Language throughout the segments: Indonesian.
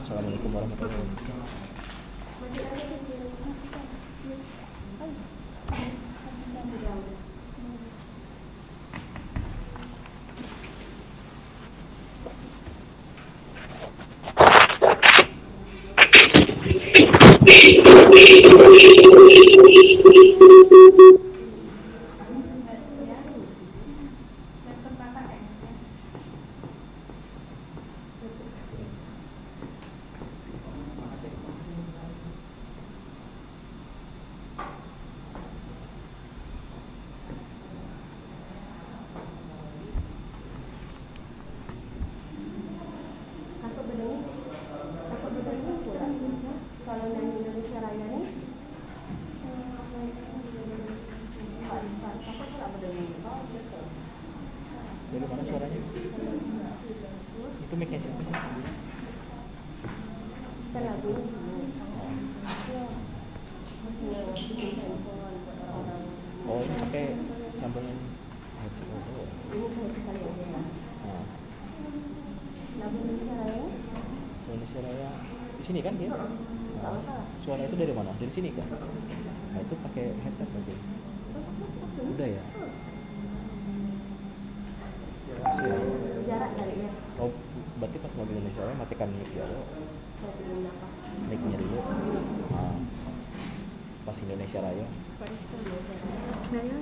Assalamualaikum warahmatullahi wabarakatuh. Dari mana suaranya? Itu mic-nya siapa sih? Oh, ini pakai sambungan headset. Indonesia Raya di sini kan dia? Suara itu dari mana? Dari sini kan? Nah itu pakai headset berarti? Udah ya? Jarak dari ya. Oh, berarti pas mobil Indonesia Raya matikan mic ya lo? Mic-nya dulu. Nah, pas Indonesia Raya. Nah ya,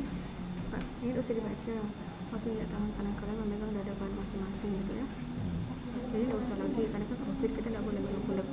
Pak, ini harus dibaca. Maksudnya tangan kanan kalian memegang dadapan masing-masing gitu ya. Jadi nggak usah lagi, karena kan COVID kita nggak boleh megang pundak.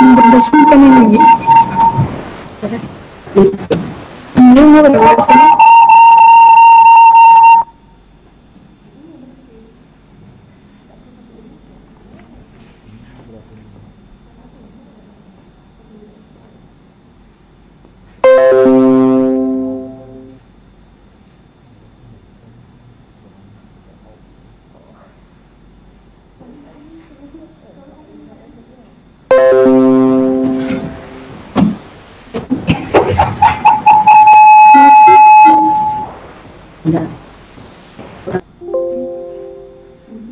Berdasarkan ini Ini mau beres ini.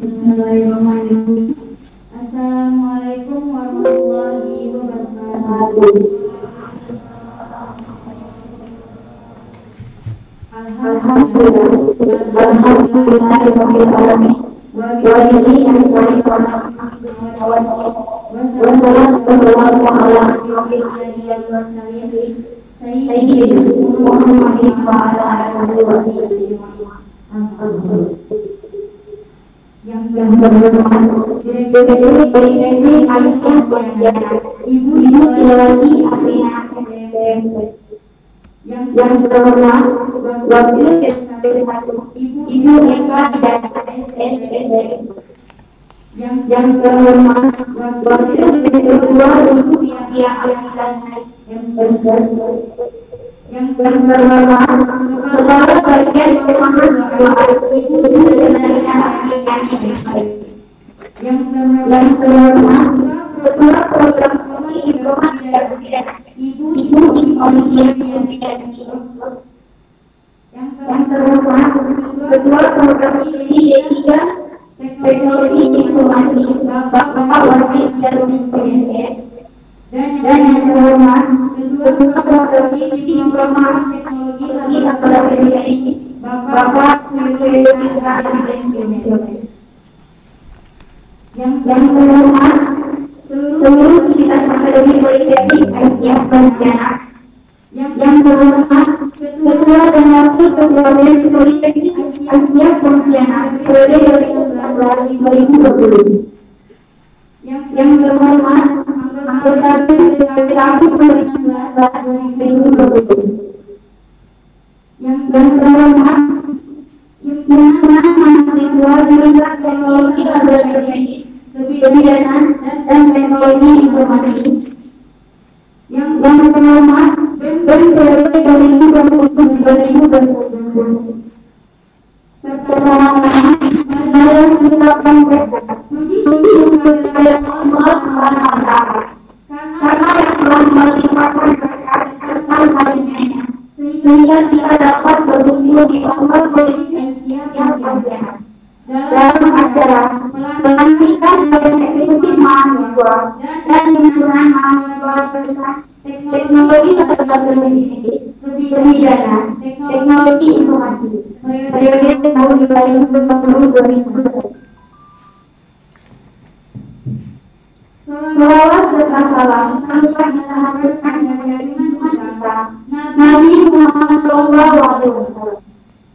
Bismillahirrahmanirrahim. Assalamualaikum warahmatullahi wabarakatuh. Alhamdulillahirrahmanirrahim. Yang bermanfaat dari Ibu Ilawati yang terhormat Wakil Ibu Eka dan yang terhormat Wakil Ketua untuk pihak yang terhormat Kepala Bagian Ibu yang terhormat Ketua Program Informasi dan Ibu yang terhormat Ketua Program D3 Teknologi Informasi Bapak Wakil dan yang terhormat Ketua Program Informasi Teknologi Bapak Wakil yang terhormat seluruh kita akademi politeknik Aisyah Pontianak yang terhormat Ketua dan Wakil Ketua Politeknik Aisyah Pontianak periode 2011-2020 yang terhormat anggota Delegasi 2016-2020 yang terhormat himpunan mahasiswa jurusan teknologi laboratorium kebidanan dan teknologi informasi yang terhormat BEM periode 2020-2020 serta dalam menetapkan puji kepada Allah Subhanahu wa karena yang telah melimpahkan berkat serta karunia sehingga kita dapat berkumpul di tempat politik yang berbeda dalam acara pelantikan badan eksekutif mahasiswa dan himpunan mahasiswa jurusan teknologi laboratorium kebidanan teknologi informasi periode tahun 2020-2021. Salawat serta salam tanpa kita hadirkan dengan kita Nabi Muhammad SAW.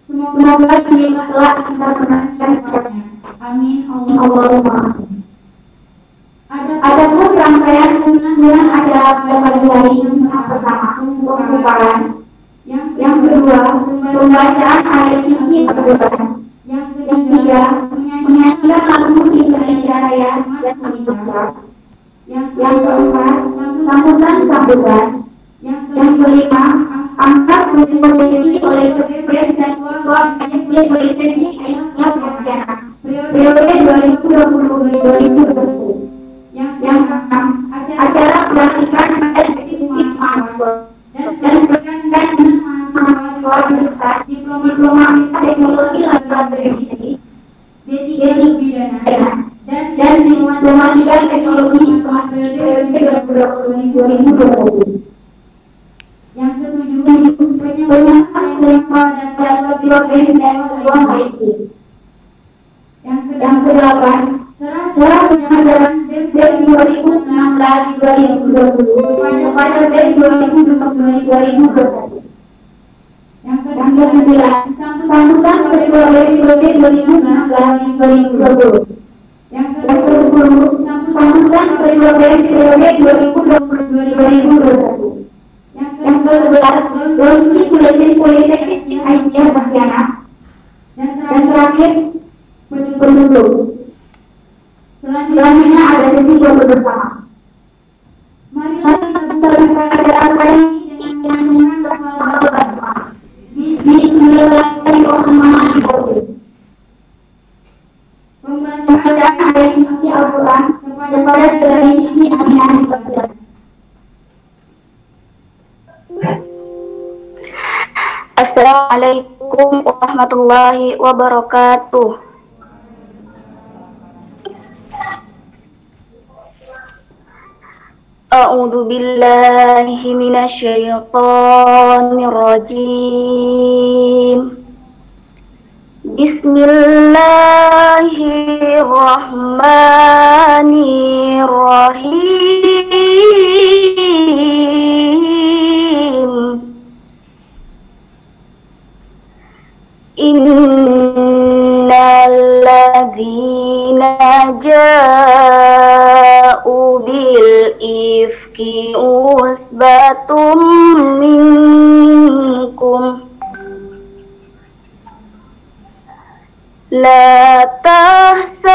Semoga kita telah kita menantikannya. Amin Allahumma. Adapun rangkaian dengan acara pada hari yang pertama pembukaan, yang kedua pembacaan ayat suci Al-Quran, yang ketiga menyanyikan lagu Indonesia Raya dan Al-Quran, yang keempat sambutan, yang kelima angkat diikuti oleh Kepres dan Ketua Majelis Politeknik Aisyah Pontianak periode 2020-2021. Yang keenam acara pelantikan eksekutif mahasiswa dan berkaitan mahasiswa jurusan diploma teknologi laboratorium D3 kebidanan dan diplomasikan teknologi periode 2020-2020. Yang ketujuh penyampaian lempar dan program dan uang IT. Yang kedelapan serah penyampaian BEM 2016-2020 kepada BEM 2020-2021. Yang kesembilan sambutan ketua BEM 2016-2020. Yang ke-10 sambutan ketua BEM periode 2020-2021. Yang Lulusi Politeknik Aisyah Bastiana. Dan terakhir penutup. Selanjutnya ada sesi doa bersama. Mari kita berkata apa ini dengan menghafal Bismillahirrahmanirrahim. Pembacaan ayat suci Al-Quran kepada tradisi hari-hari Ramadan. Assalamualaikum warahmatullahi wabarakatuh. A'udzu billahi minasyaitonir rajim. Bismillahirrahmanirrahim. Innalladzina ja'u bil ifki usbatum minkum la tahsabuhu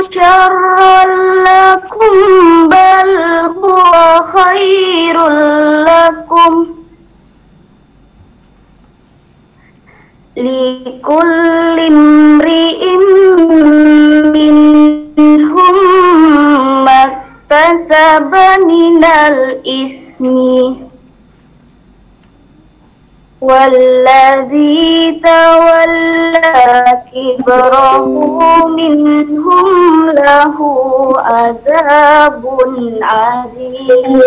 syarran lakum bal huwa khairul lakum likulli imri'in minhum maktasaba minal ismi walladzi tawalla kibrahu minhum lahu adzabun adzim.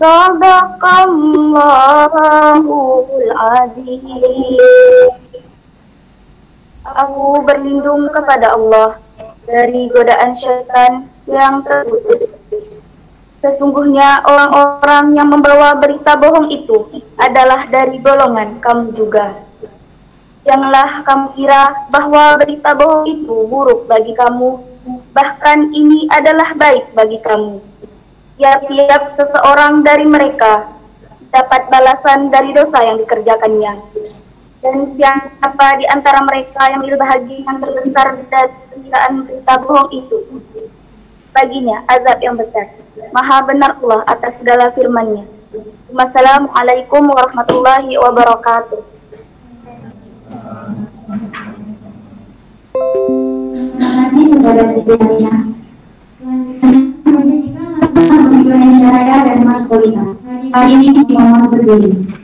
Sadaqallahul adzim. Aku berlindung kepada Allah dari godaan syaitan yang terkutuk. Sesungguhnya orang-orang yang membawa berita bohong itu adalah dari golongan kamu juga. Janganlah kamu kira bahwa berita bohong itu buruk bagi kamu, bahkan ini adalah baik bagi kamu. Tiap-tiap seseorang dari mereka dapat balasan dari dosa yang dikerjakannya. Dan siapa di antara mereka yang berbahagia yang terbesar dari pemberitaan berita bohong itu, baginya azab yang besar. Maha benar Allah atas segala firman-Nya. Wassalamualaikum warahmatullahi wabarakatuh. Terima kasih kepada Siti Alina. Indonesia Raya dan Mas Polina. Hari ini dimohon berdiri.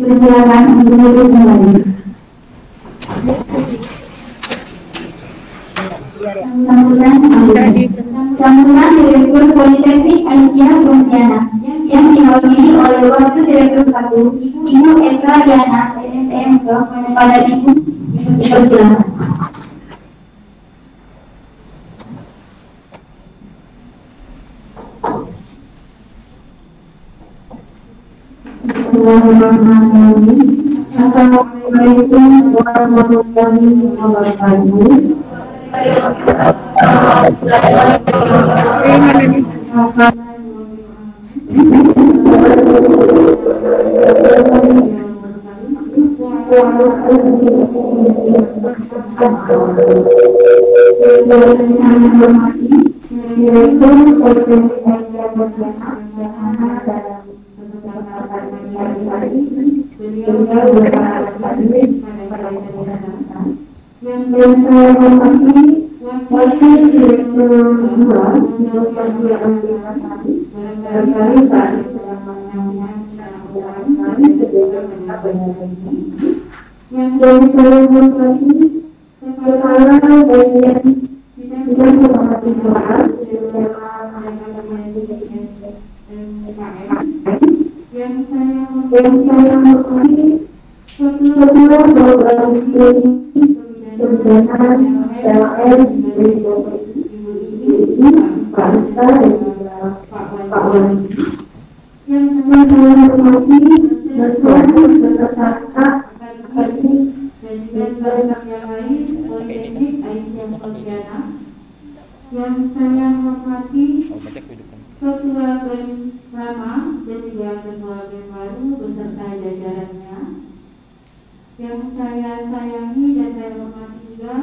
Persilakan untuk duduk kembali. Sambutan Direktur Politeknik Aisyah Pontianak yang diwakili oleh Wakil Direktur 1 Ibu Esa Diana SMM pada Ibu dipersilakan. Assalamualaikum warahmatullahi wabarakatuh. yang saya hormati Wakil Direktur 2 Sumber Daya Manusia Tadi, barangkali saat ini sedang menyaksikan secara online kami berbeda dengan benar ini. Yang saya hormati Kepala Bagian Bidang Kepemimpinan yang saya hormati Ketua Program Studi Kebijakan PLN Ibu Pak Rita dan juga Pak Wali. Yang saya hormati bersama beserta akademik dan juga staff yang lain Politeknik Aisyah Pontianak. Yang saya hormati Ketua BEM lama dan juga Ketua BEM baru beserta jajarannya. Yang saya sayangi dan saya hormati juga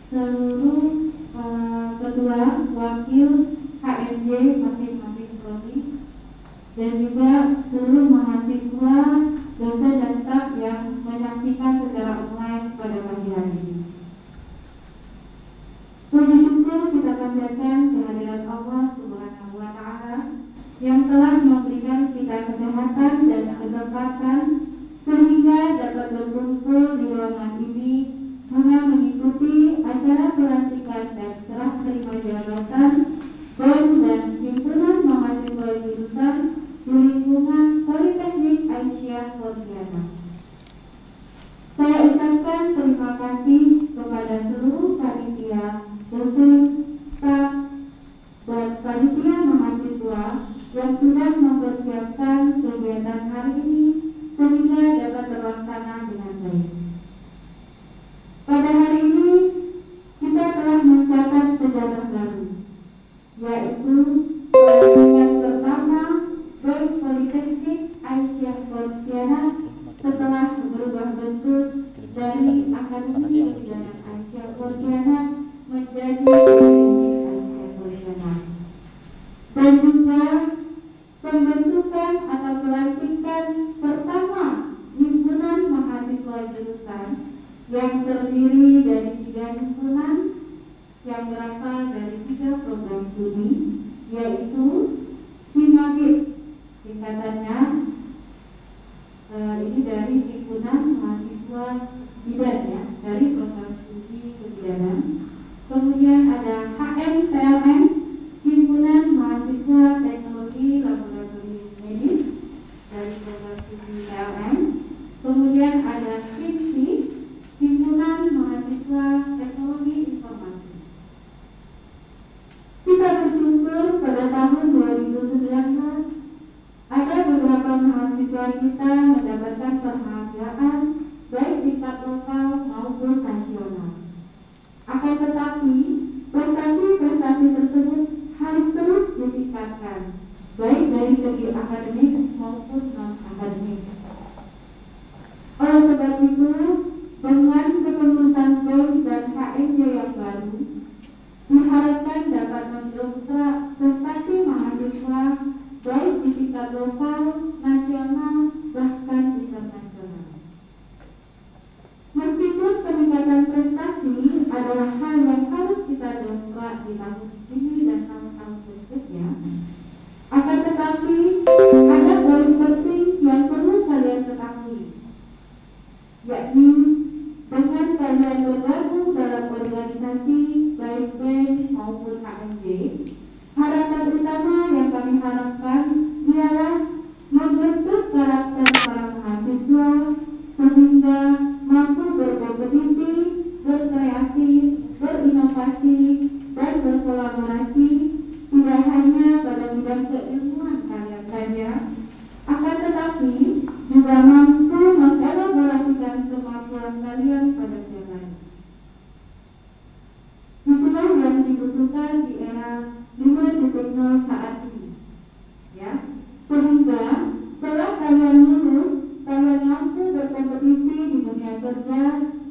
seluruh ketua, wakil, HMJ masing-masing prodi dan juga seluruh mahasiswa, dosen dan staf yang menyaksikan secara online pada pagi hari ini. Puji syukur kita panjatkan kehadiran Allah Subhanahu wa Ta'ala yang telah memberikan kita kesehatan dan kesempatan sehingga dapat berkumpul di ruangan ini guna mengikuti acara pelantikan dan serah terima jabatan BEM dan himpunan mahasiswa jurusan di lingkungan Politeknik Aisyah Pontianak. Saya ucapkan terima kasih kepada seluruh panitia, dosen, staf, dan panitia mahasiswa yang sudah mempersiapkan kegiatan hari ini sehingga dapat terlaksana dengan baik. Pada hari ini kita telah mencatat sejarah baru, yaitu pelantikan pertama BEM Politeknik Aisyah Pontianak setelah berubah bentuk dari Akademi Kebijakan Aisyah Pontianak menjadi Politeknik Aisyah Pontianak, dan juga pembentukan atau pelantikan pertama himpunan mahasiswa jurusan yang terdiri dari 3 himpunan yang berasal dari 3 program studi, yaitu HIMAGIT singkatannya, ini dari himpunan mahasiswa bidan ya, dari program studi kebidanan. Kemudian ada HMPLN, himpunan mahasiswa teknologi laboratorium medis dari program studi PLN. Kemudian ada HIMSI, himpunan mahasiswa teknologi informasi. Kita bersyukur pada tahun 2019 ada beberapa mahasiswa kita mendapatkan penghargaan baik tingkat lokal maupun nasional. Akan tetapi prestasi-prestasi tersebut harus terus ditingkatkan, baik dari segi akademik maupun non-akademik. Oleh sebab itu, dengan kepengurusan BEM dan HMJ yang baru, diharapkan dapat mendongkrak prestasi mahasiswa baik di tingkat lokal, nasional, bahkan internasional. Meskipun peningkatan prestasi adalah hal yang harus kita dongkrak di tahun ini dan tahun-tahun berikutnya, akan tetapi ada poin penting yang perlu kalian ketahui, yakni dengan kalian bergabung dalam organisasi baik BEM maupun HMJ, harapan utama yang kami harapkan ialah membentuk karakter para mahasiswa sehingga mampu berkompetisi, berkreasi, berinovasi, dan berkolaborasi tidak hanya pada bidang keilmuan kalian saja, akan tetapi juga mampu mengelaborasikan kemampuan kalian pada bidang lain. Itulah yang dibutuhkan di era 5.0 saat ini, ya. Sehingga setelah kalian lulus, kalian mampu berkompetisi di dunia kerja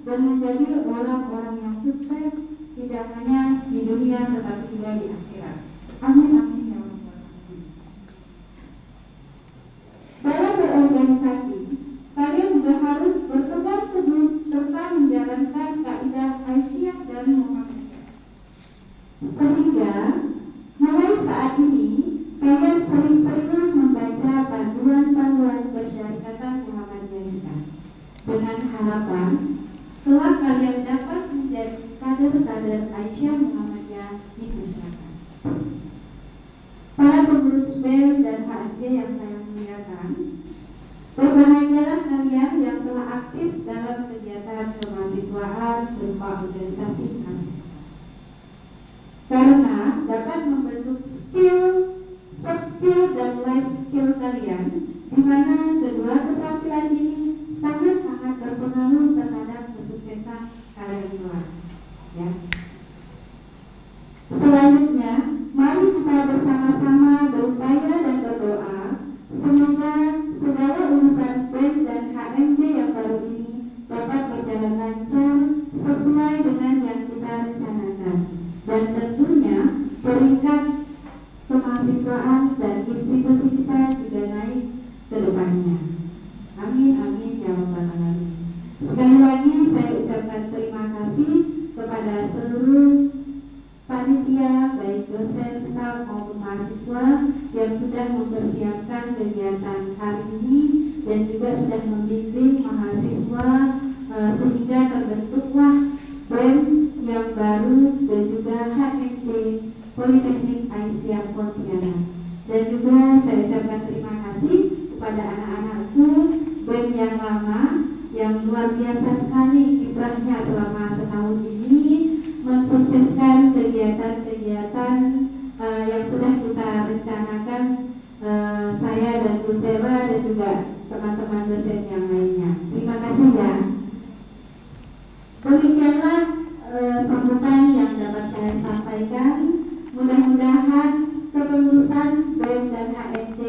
dan menjadi orang-orang yang sukses tidak hanya di dunia tetapi juga di akhirat. Amin amin ya rabbal alamin. Dalam berorganisasi, kalian juga harus berpegang teguh serta menjalankan kaidah dengan harapan kelak kalian dapat menjadi kader-kader Aisyah Muhammadiyah di masyarakat. Para pengurus BEM dan HMJ yang saya muliakan, berbahagialah kalian yang telah aktif dalam kegiatan kemahasiswaan berupa organisasi mahasiswa. Karena dapat membentuk soft skill dan life skill kalian, di mana kedua keterampilan ini sangat-sangat berpengaruh terhadap kesuksesan kalian kelak. Ya. Selanjutnya, mari kita bersama-sama berupaya dan berdoa semoga segala urusan BEM dan HMJ yang baru ini dapat berjalan lancar sesuai dengan yang kita rencanakan, dan tentunya peringkat kemahasiswaan dan institusi kita juga naik ke depannya. Amin, amin, ya rabbal alamin. Sekali lagi saya ucapkan terima kasih kepada seluruh panitia, baik dosen, staf maupun mahasiswa yang sudah mempersiapkan kegiatan hari ini dan juga sudah membimbing mahasiswa sehingga terbentuklah BEM yang baru dan juga HMJ Politeknik Aisyah Pontianak. Dan juga saya ucapkan terima kasih kepada anak-anakku BEM yang lama yang luar biasa sekali kiprahnya selama setahun ini mensukseskan kegiatan-kegiatan yang sudah kita rencanakan, saya dan Bu Sela dan juga teman-teman dosen yang lainnya. Terima kasih ya. Demikianlah sambutan yang dapat saya sampaikan. Mudah-mudahan kepengurusan BEM dan HMJ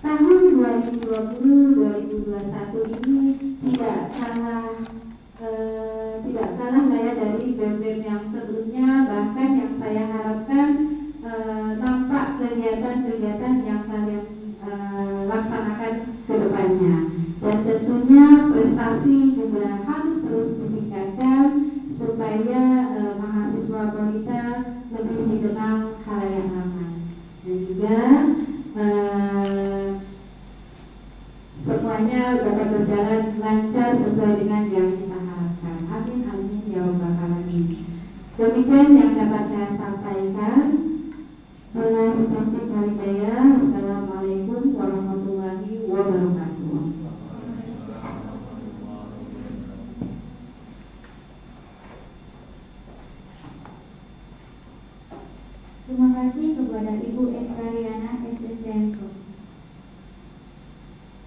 tahun 2020-2021 ini tidak kalah ya dari BEM-BEM yang sebelumnya, bahkan yang saya harapkan tampak kegiatan-kegiatan yang kalian laksanakan ke depannya. Dan tentunya prestasi juga harus terus ditingkatkan supaya mahasiswa Polita lebih dikenal khalayak ramai. Dan juga semuanya dapat berjalan lancar sesuai dengan yang kita harapkan. Amin, amin, ya rabbal alamin. Demikian yang dapat saya sampaikan. Wabillahi taufiq wal hidayah. Wassalamualaikum warahmatullahi wabarakatuh. Terima kasih kepada Ibu Esrariana SSDNKO.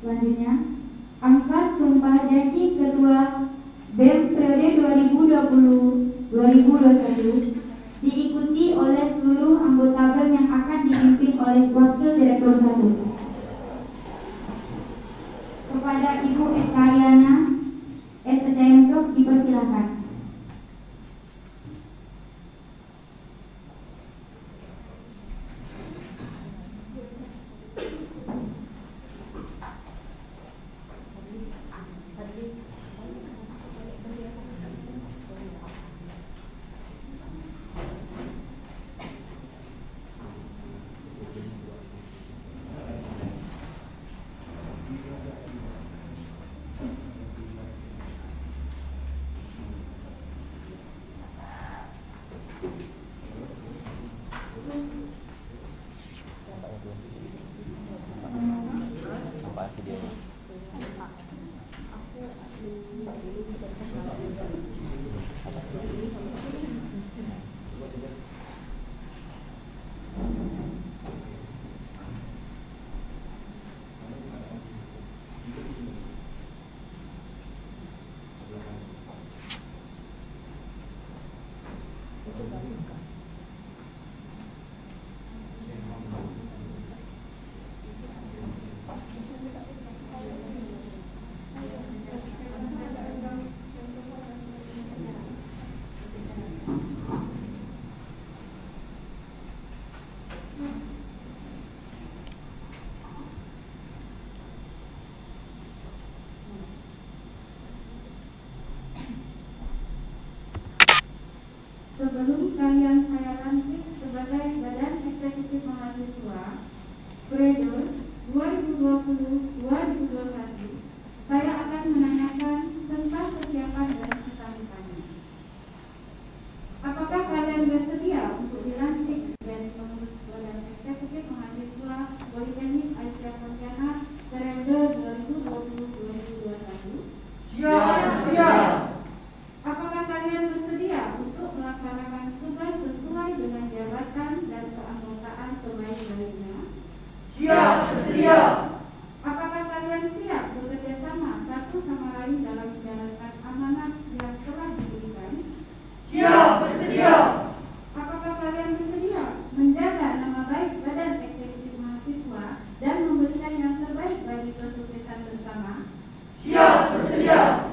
Selanjutnya, angkat sumpah janji ketua BEM periode 2020-2021 diikuti oleh seluruh anggota BEM yang akan dipimpin oleh Wakil Direktur 1. Kepada Ibu Esrariana SSDNKO dipersilakan. Sebelum kalian saya lantik sebagai Badan Eksekutif Mahasiswa periode 2020-2021, saya akan menanyakan ditanyakan tentang persiapan dan kesambutannya. Apakah kalian bersedia untuk dilantik menjadi pengurus badan eksekutif mahasiswa Politeknik Aisyah Pontianak periode 2020-2021? Siap. Apakah kalian bersedia untuk melaksanakan tugas sesuai dengan jabatan dan keanggotaan sebaik-baiknya? Siap, bersedia. Apakah kalian siap bekerja sama satu sama lain dalam menjalankan amanat yang telah diberikan? Siap, bersedia. Apakah kalian bersedia menjaga nama baik Badan Eksekutif Mahasiswa dan memberikan yang terbaik bagi kesuksesan bersama? Siap, bersedia.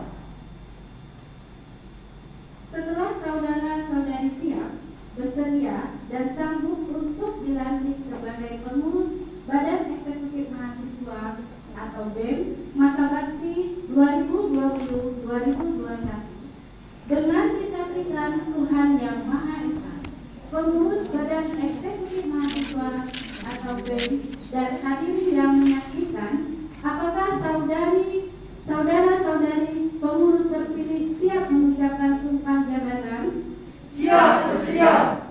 Setelah saudara-saudari siap, bersedia, dan sanggup untuk dilantik sebagai pengurus Badan Eksekutif Mahasiswa atau BEM masa bakti 2020-2021, dengan disaksikan Tuhan Yang Maha Esa, pengurus Badan Eksekutif Mahasiswa atau BEM dan hadirin yang menyaksikan, apakah saudara-saudari pengurus terpilih siap mengucapkan sumpah jabatan? Siap, bersedia.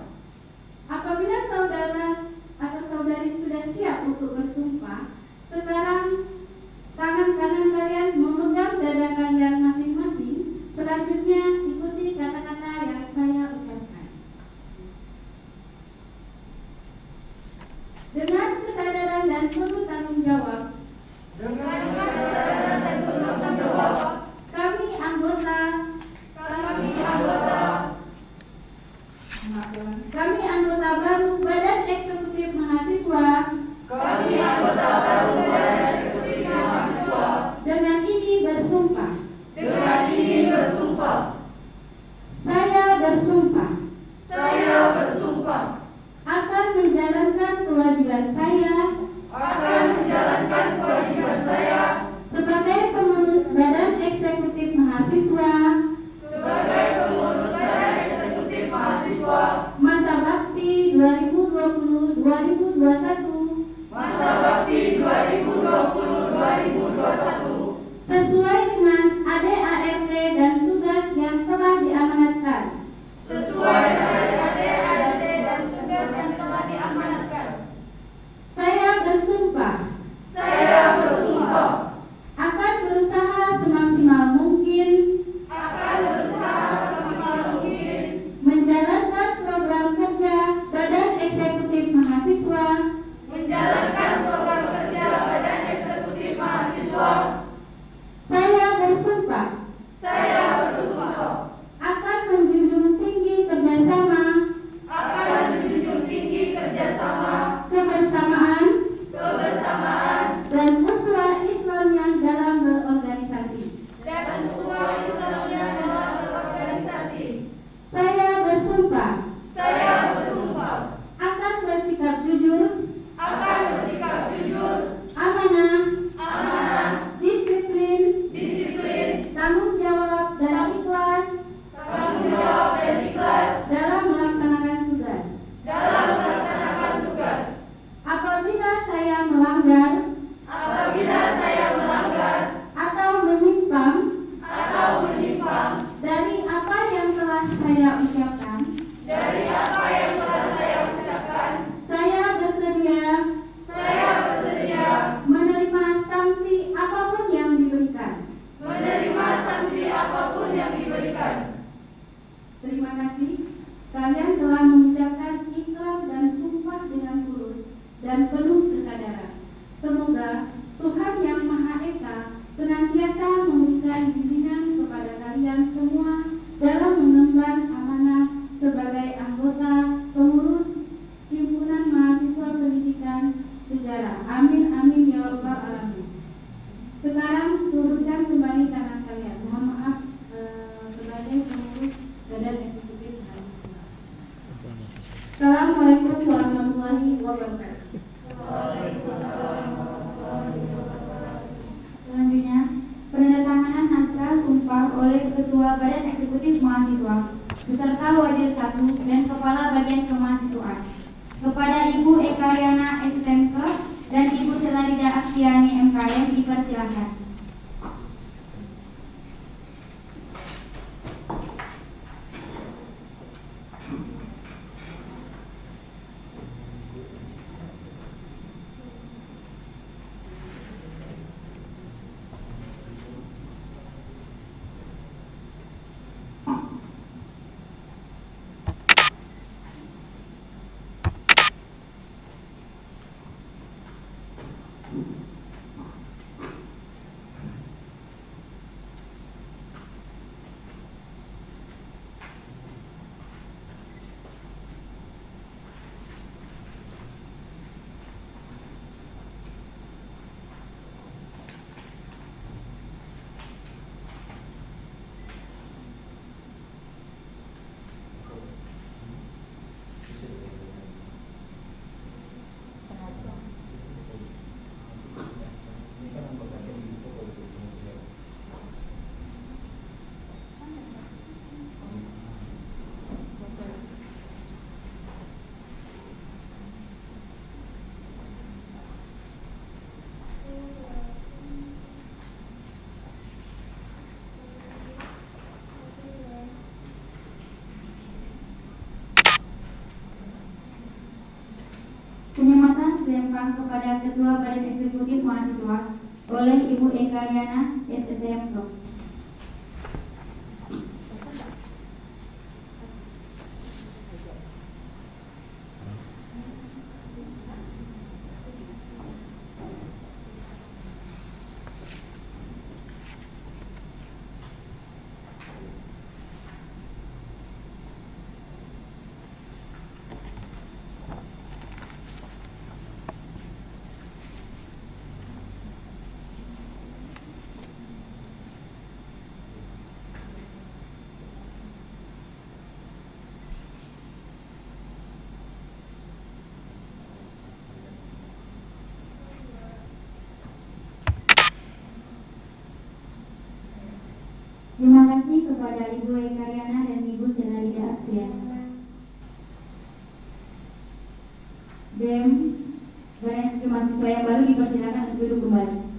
Apabila saudara atau saudari sudah siap untuk bersumpah, sekarang tangan kanan kalian memegang dada kalian masing-masing. Selanjutnya ikuti kata-kata yang saya ucapkan. Dengan kesadaran dan penuh tanggung jawab, kami anggota baru Badan Eksekutif Mahasiswa. Dengan ini bersumpah. Saya bersumpah. Akan menjalankan kewajiban saya. Sebagai pengurus Badan Eksekutif Mahasiswa. Masa bakti 2020-2021. Sesuai dengan ADART dan tugas yang telah diamanatkan. Saya bersumpah. Akan berusaha semaksimal mungkin. Menjalankan program kerja Badan Eksekutif Mahasiswa. Saya bersumpah. Akan menjunjung tinggi kerjasama. Kebersamaan. Dan ukhuwah Islamiyah dalam berorganisasi. Saya bersumpah. Akan bersikap jujur. Amanah. Disiplin. Tanggung jawab dan ikhlas. Dalam melaksanakan tugas. Apabila saya melanggar. Atau menyimpang. Dari apa yang telah saya ucapkan. Saya bersedia. Menerima sanksi apapun yang diberikan. Terima kasih. Kalian telah mengucapkan ikrar dan sumpah dengan tulus dan penuh kesadaran. Semoga Tuhan Yang Maha Esa senantiasa memberikan bimbingan kepada kalian semua dalam mengemban amanah sebagai anggota pengurus Himpunan Mahasiswa Pendidikan Sejarah. Amin amin ya rabbal alamin. Sekarang turunkan kembali tangan kalian. Mohon maaf sebagai pengurus Badan Eksekutif Mahasiswa. Assalamualaikum warahmatullahi wabarakatuh. Selanjutnya, penandatanganan naskah sumpah oleh Ketua Badan Eksekutif Mahasiswa beserta Wakil 1 dan Kepala Bagian Kemahasiswaan kepada Ibu Eka Riana STMK dan Ibu Selarida Aktiani MKM dipersilakan. diajukan kepada Ketua Badan Eksekutif Mahasiswa oleh Ibu Eka Riana, SSM Blok. Terima kasih kepada Ibu Eka Riana dan Ibu Selarida Astrian. BEM Badan Mahasiswa yang baru dipersilakan untuk duduk kembali.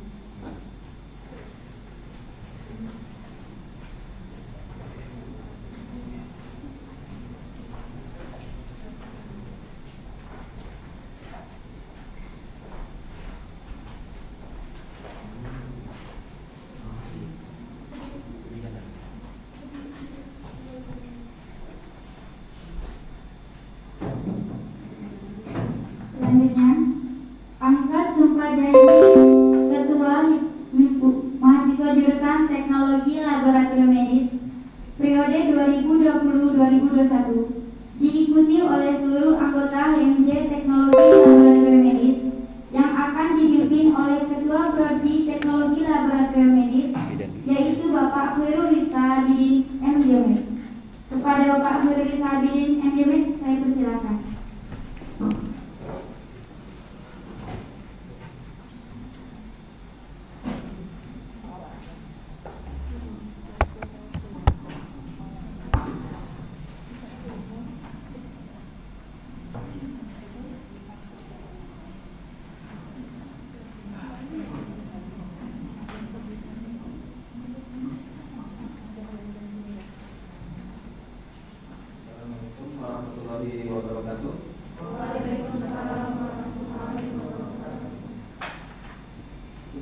Selanjutnya, angkat sumpah janji Ketua Mahasiswa Jurusan Teknologi Laboratorium Medis periode 2020-2021 diikuti oleh seluruh anggota HMJ Teknologi Laboratorium Medis yang akan dipimpin oleh Ketua Prodi Teknologi Laboratorium Medis, yaitu Bapak Khairul Rizka Bidin MJM. Kepada Bapak Khairul Rizka Bidin MJM, saya persilakan.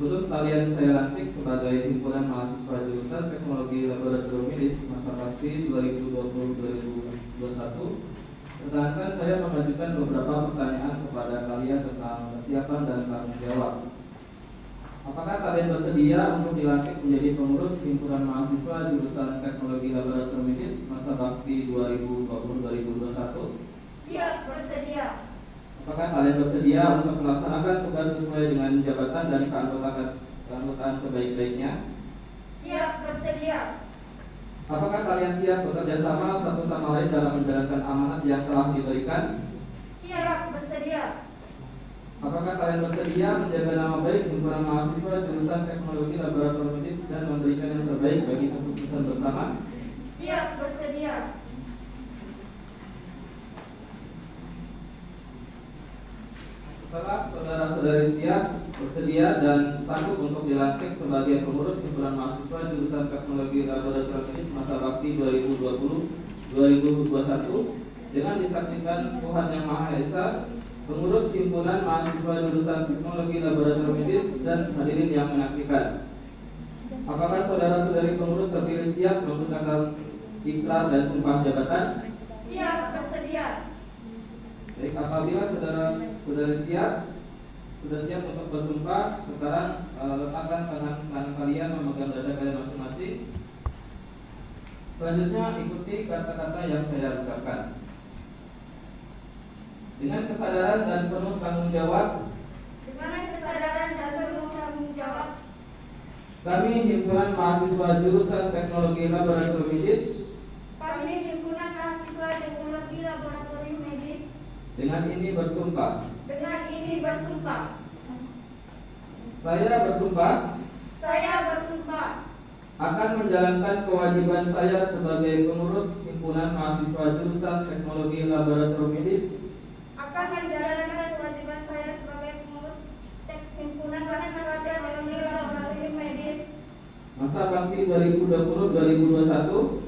Sebelum kalian saya lantik sebagai himpunan mahasiswa jurusan Teknologi Laboratorium Medis masa bakti 2020-2021, perkenankan saya mengajukan beberapa pertanyaan kepada kalian tentang kesiapan dan tanggung jawab. Apakah kalian bersedia untuk dilantik menjadi pengurus himpunan mahasiswa jurusan Teknologi Laboratorium Medis masa bakti 2020-2021? Siap, bersedia. Apakah kalian bersedia untuk melaksanakan tugas sesuai dengan jabatan dan keanggotaan sebaik-baiknya? Siap, bersedia. Apakah kalian siap bekerja sama satu sama lain dalam menjalankan amanat yang telah diberikan? Siap, bersedia. Apakah kalian bersedia menjaga nama baik himpunan mahasiswa jurusan Teknologi Laboratorium Medis dan memberikan yang terbaik bagi kesuksesan bersama? Siap, bersedia. Setelah saudara-saudari siap, bersedia dan sanggup untuk dilantik sebagai pengurus himpunan mahasiswa jurusan Teknologi Laboratorium Medis masa bakti 2020-2021 dengan disaksikan Tuhan Yang Maha Esa, pengurus himpunan mahasiswa jurusan Teknologi Laboratorium Medis dan hadirin yang menyaksikan. Apakah saudara-saudari pengurus terpilih siap mengucapkan ikrar dan sumpah jabatan? Siap, bersedia. Baik, apabila saudara-saudari sudah siap untuk bersumpah, sekarang letakkan tangan kanan kalian memegang dada kalian masing-masing. Selanjutnya ikuti kata-kata yang saya ucapkan. Dengan kesadaran dan penuh tanggung jawab, kami himpunan mahasiswa jurusan Teknologi Laboratorium Medis dengan ini bersumpah. Saya bersumpah akan menjalankan kewajiban saya sebagai pengurus himpunan mahasiswa jurusan Teknologi Laboratorium Medis masa bakti 2020-2021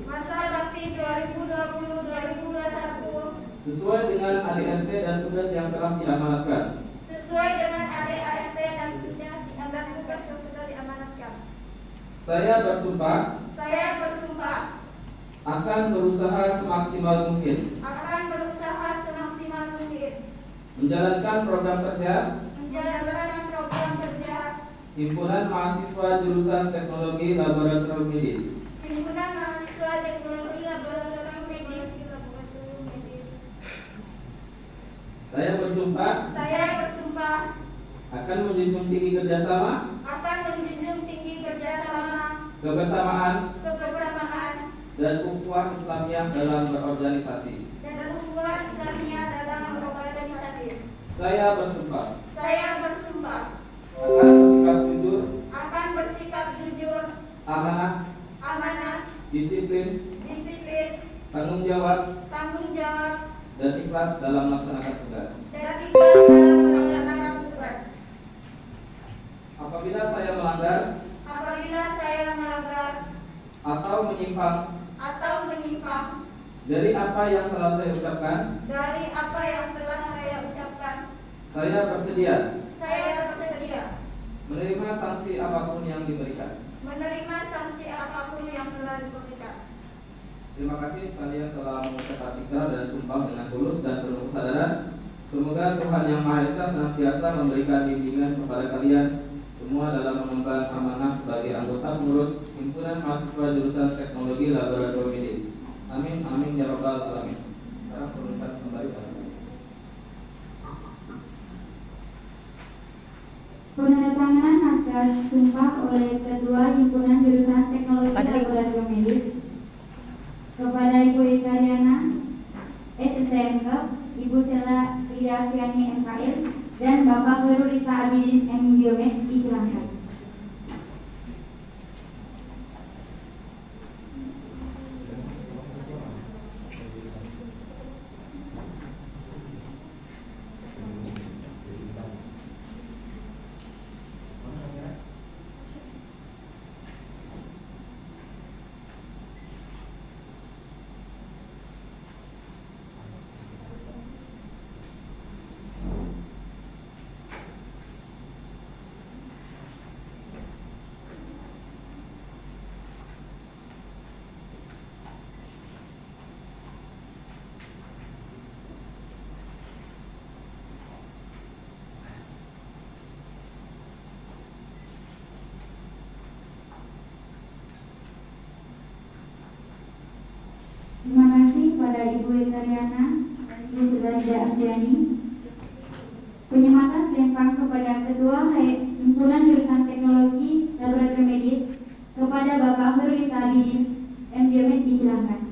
sesuai dengan ADRT dan tugas yang telah diamanatkan. Sesuai Saya bersumpah akan berusaha semaksimal mungkin menjalankan program kerja Himpunan Mahasiswa Jurusan Teknologi Laboratorium Medis. Saya bersumpah akan menjunjung tinggi kerjasama, kebersamaan, dan ukhuwah Islamiyah dalam berorganisasi. Saya bersumpah akan bersikap jujur, amanah, disiplin, tanggung jawab, dan ikhlas dalam melaksanakan tugas. Apabila saya melanggar atau menyimpang dari apa yang telah saya ucapkan, saya bersedia menerima sanksi apapun yang diberikan. Terima kasih kalian telah mengucapkan ikrar dan sumpah dengan tulus dan penuh kesadaran. Semoga Tuhan Yang Maha Esa senantiasa memberikan bimbingan kepada kalian semua dalam mengemban amanah sebagai anggota pengurus Himpunan Mahasiswa Jurusan Teknologi Laboratorium Medis. Amin, amin ya rabbal alamin. Sekarang perlukan kembali pada penandatanganan naskah sumpah oleh Ketua Himpunan Jurusan Teknologi Laboratorium Medis kepada Ibu Isyariana SSTMK, Ibu Sela Ida Fiani MKL, dan Bapak Khairul Rizka Abidin M. Biomed, disilakan. Terima kasih kepada Ibu Isyariana, Ibu Sudarida Asdiani. Penyematan selempang kepada Ketua Himpunan Jurusan Teknologi Laboratorium Medis kepada Bapak Khairul Rizka Abidin M. Biomed, disilakan.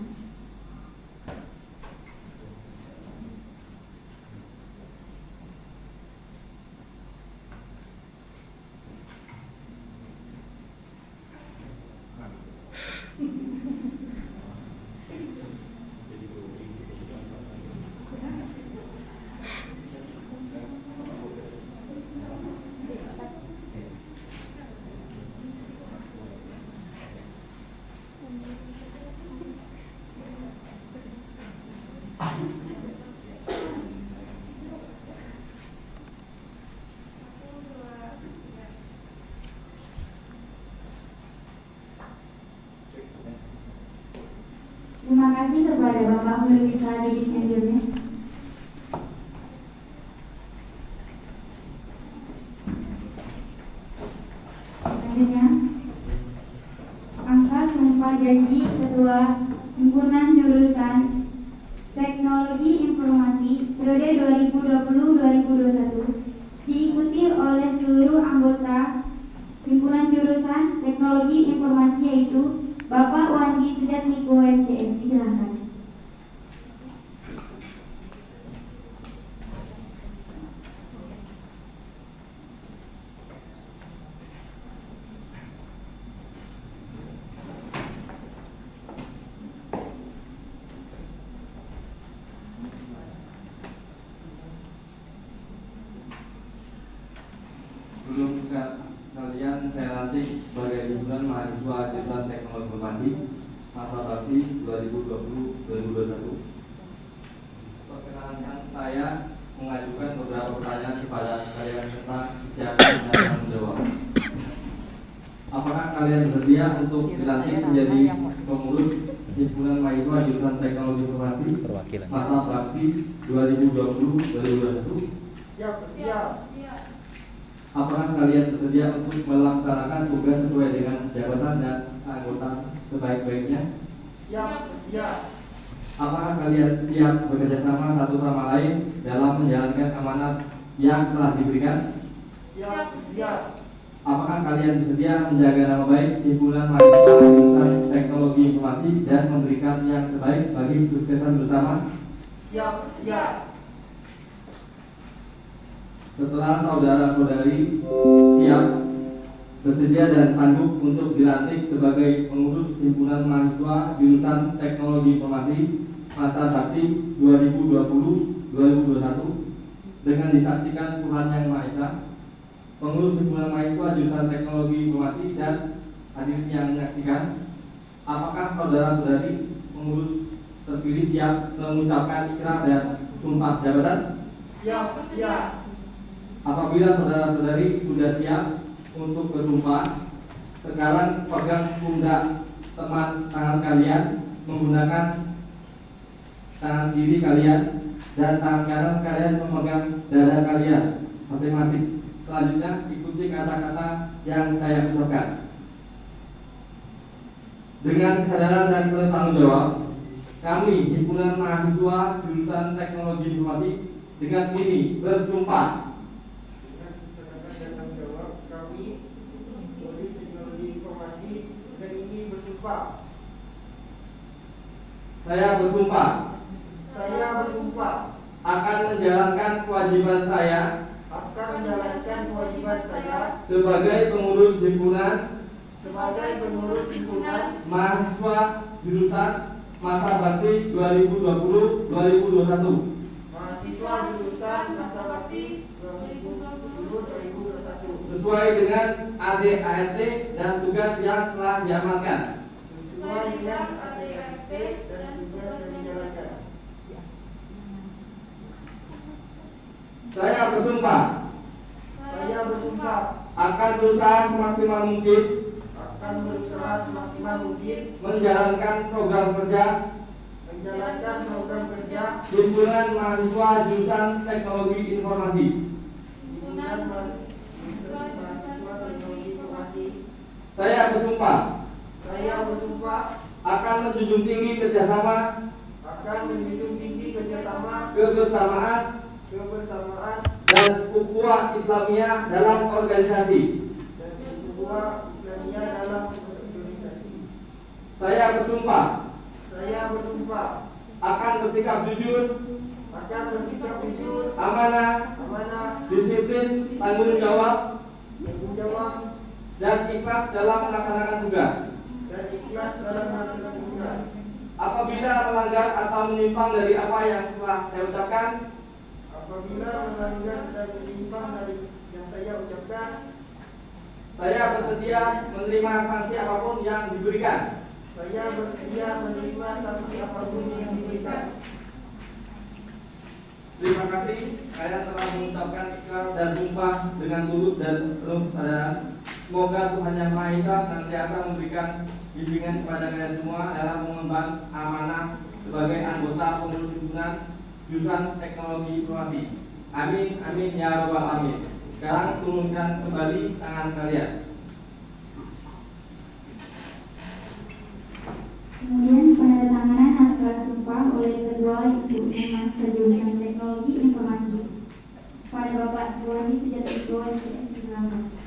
Terima kasih kepada Bapak Khairul Rizka Abidin M. Biomed. Selanjutnya, angka sumpah janji Ketua Himpunan Jurusan Teknologi Informasi periode 2020-2021 diikuti oleh seluruh anggota Himpunan Jurusan Teknologi Informasi, yaitu Bapak Wandi Sudatmiko MCS, disilakan. Sebelum kalian saya lantik sebagai Himpunan Mahasiswa Jurusan Teknologi Informasi masa bakti 2020-2021. Perkenalkan, saya mengajukan beberapa pertanyaan kepada kalian tentang kesiapan dan tanggung jawab. Apakah kalian bersedia untuk dilantik menjadi pengurus himpunan mahasiswa jurusan Teknologi Informasi Perwakilan. masa bakti 2020-2021? Siap. Apakah kalian bersedia untuk melaksanakan tugas sesuai dengan jabatan dan anggota sebaik-baiknya? Siap. Apakah kalian siap bekerjasama satu sama lain dalam menjalankan amanat yang telah diberikan? Siap. Apakah kalian bersedia menjaga nama baik himpunan mahasiswa jurusan Teknologi Informasi dan memberikan yang terbaik bagi kesuksesan bersama? Siap. Setelah saudara-saudari siap, bersedia dan sanggup untuk dilantik sebagai pengurus himpunan mahasiswa jurusan Teknologi Informasi masa bakti 2020-2021 dengan disaksikan Tuhan Yang Maha Esa, pengurus himpunan mahasiswa jurusan Teknologi Informasi dan hadirin yang menyaksikan, apakah saudara-saudari pengurus terpilih siap mengucapkan ikrar dan sumpah jabatan? Siap. Apabila saudara-saudari sudah siap untuk bersumpah, sekarang pegang pundak teman tangan kalian menggunakan tangan kiri kalian dan tangan kanan kalian memegang dada kalian masing-masing. Selanjutnya ikuti kata-kata yang saya ucapkan. Dengan kesadaran dan bertanggung jawab, kami himpunan mahasiswa jurusan Teknologi Informasi dengan ini bersumpah. Saya bersumpah akan menjalankan kewajiban saya sebagai pengurus himpunan mahasiswa jurusan masa bakti 2020-2021 sesuai dengan AD/ART dan tugas yang telah diamankan. Saya bersumpah akan berusaha semaksimal mungkin menjalankan program kerja himpunan mahasiswa jurusan Teknologi Informasi. Saya bersumpah akan menjunjung tinggi kerjasama, kebersamaan dan ukhuwah Islamiyah dalam organisasi. Saya bersumpah akan bersikap jujur, amanah, disiplin, tanggung jawab, dan ikhlas dalam melaksanakan tugas. Apabila melanggar atau menyimpang dari apa yang telah saya ucapkan, saya bersedia menerima sanksi apapun yang diberikan. Terima kasih, kalian telah mengucapkan ikrar dan sumpah dengan tulus dan penuh kesadaran. Semoga Tuhan Yang Maha Esa senantiasa memberikan bimbingan kepada kalian semua dalam mengemban amanah sebagai anggota pengurus himpunan jurusan Teknologi Informasi. Amin, amin ya rabbal alamin. Sekarang turunkan kembali tangan kalian. Kemudian penandatanganan naskah sumpah oleh kedua ibu Mas jurusan Teknologi Informasi pada Bapak Buani Sujatmiko SPM Singapura.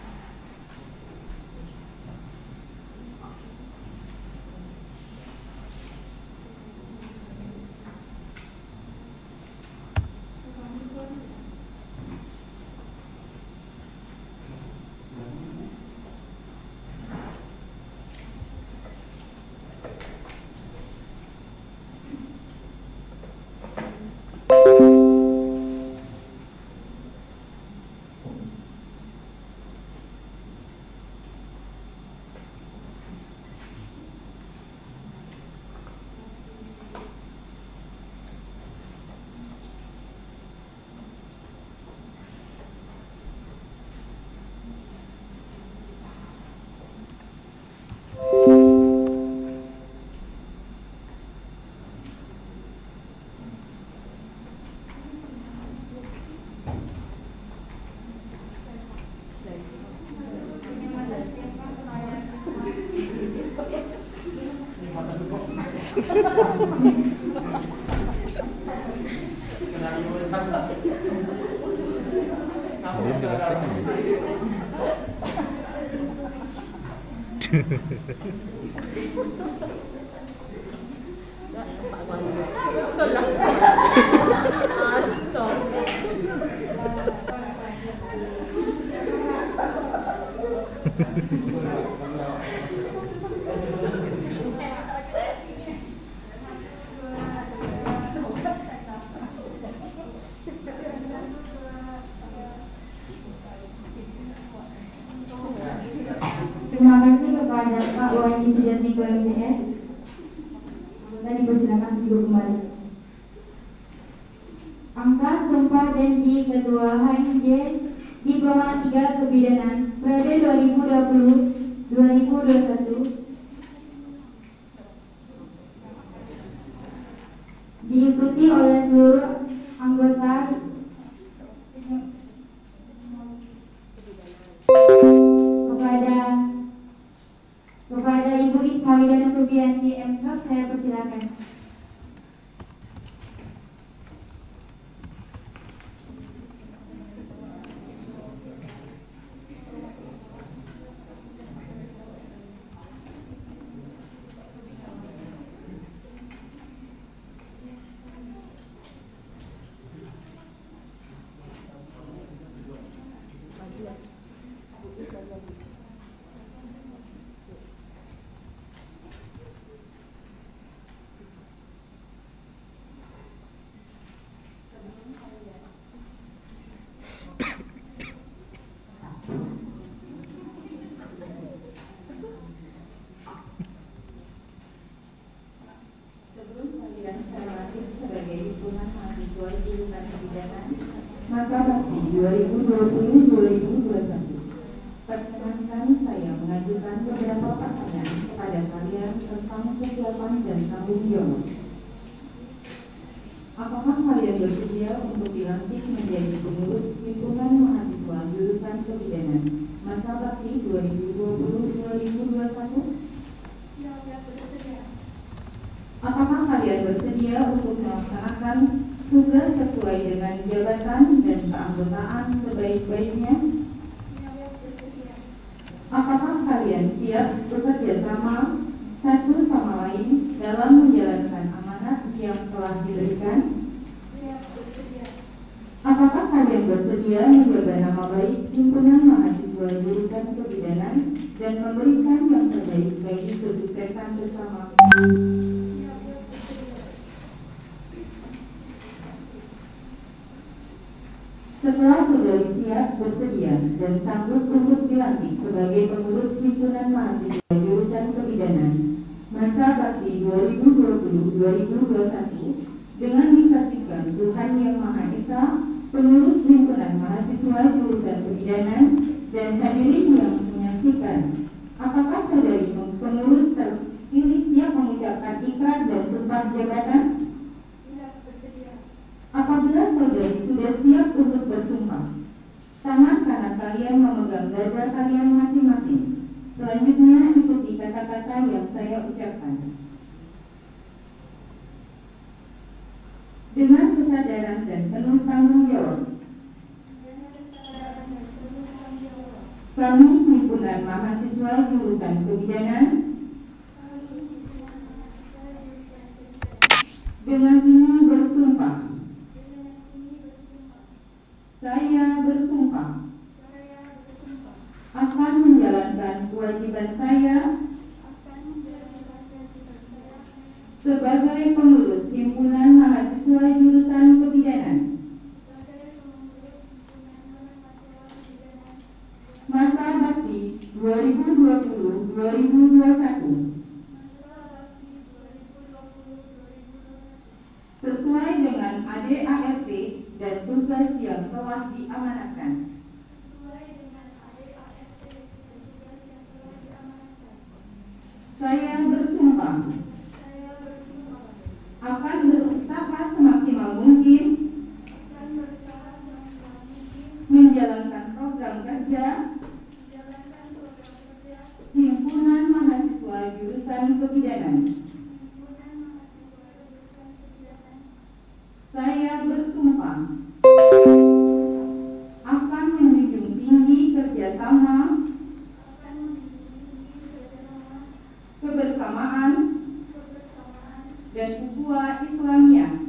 Dia direfleks kan ya? Terima kasih kepada Pak Wandi Sujatmiko MTS. Tadi dipersilakan duduk kembali. Angkat sumpah janji Ketua HMJ Diploma 3 Kebidanan periode 2020-2021 diikuti oleh seluruh anggota kepada Ibu Ismailidana Subianti MSOP saya persilakan. Masa bakti 2020-2021. Perkenankan saya mengajukan beberapa pertanyaan kepada kalian tentang kegiatan dan tanggung jawab. Apakah kalian bersedia untuk dilantik menjadi pengurus himpunan mahasiswa jurusan kebidanan masa bakti 2020-2021? Apakah kalian bersedia untuk melaksanakan tugas sesuai dengan jabatan dan keanggotaan sebaik-baiknya? Apakah kalian siap bekerja sama satu sama lain dalam menjalankan amanat yang telah diberikan? Apakah kalian bersedia menjaga nama baik himpunan mahasiswa jurusan kebidanan dan memberikan yang terbaik bagi kesuksesan bersama? Setelah saudari siap, bersedia, dan sanggup untuk dilantik sebagai pengurus himpunan mahasiswa jurusan kebidanan masa bakti 2020-2021 dengan disaksikan Tuhan Yang Maha Esa, pengurus himpunan mahasiswa jurusan kebidanan dan hadirin yang menyaksikan, apakah saudari pengurus terpilih siap mengucapkan ikrar dan sumpah jabatan? Apabila saudari sudah siap untuk bersumpah, tangan kanan kalian memegang dada kalian masing-masing. Selanjutnya ikuti kata-kata yang saya ucapkan. Dengan kesadaran dan penuh tanggung jawab, kami himpunan mahasiswa jurusan kebidanan dengan ini bersumpah. Saya bersumpah akan menjalankan kewajiban saya sebagai pengurus himpunan mahasiswa jurusan kebidanan masa bakti 2020-2021 sesuai dengan ADART dan tugas yang telah diamanatkan. Saya bersumpah akan berusaha semaksimal mungkin menjalankan program kerja himpunan mahasiswa jurusan kebidanan dan ukhuwah Islamiyah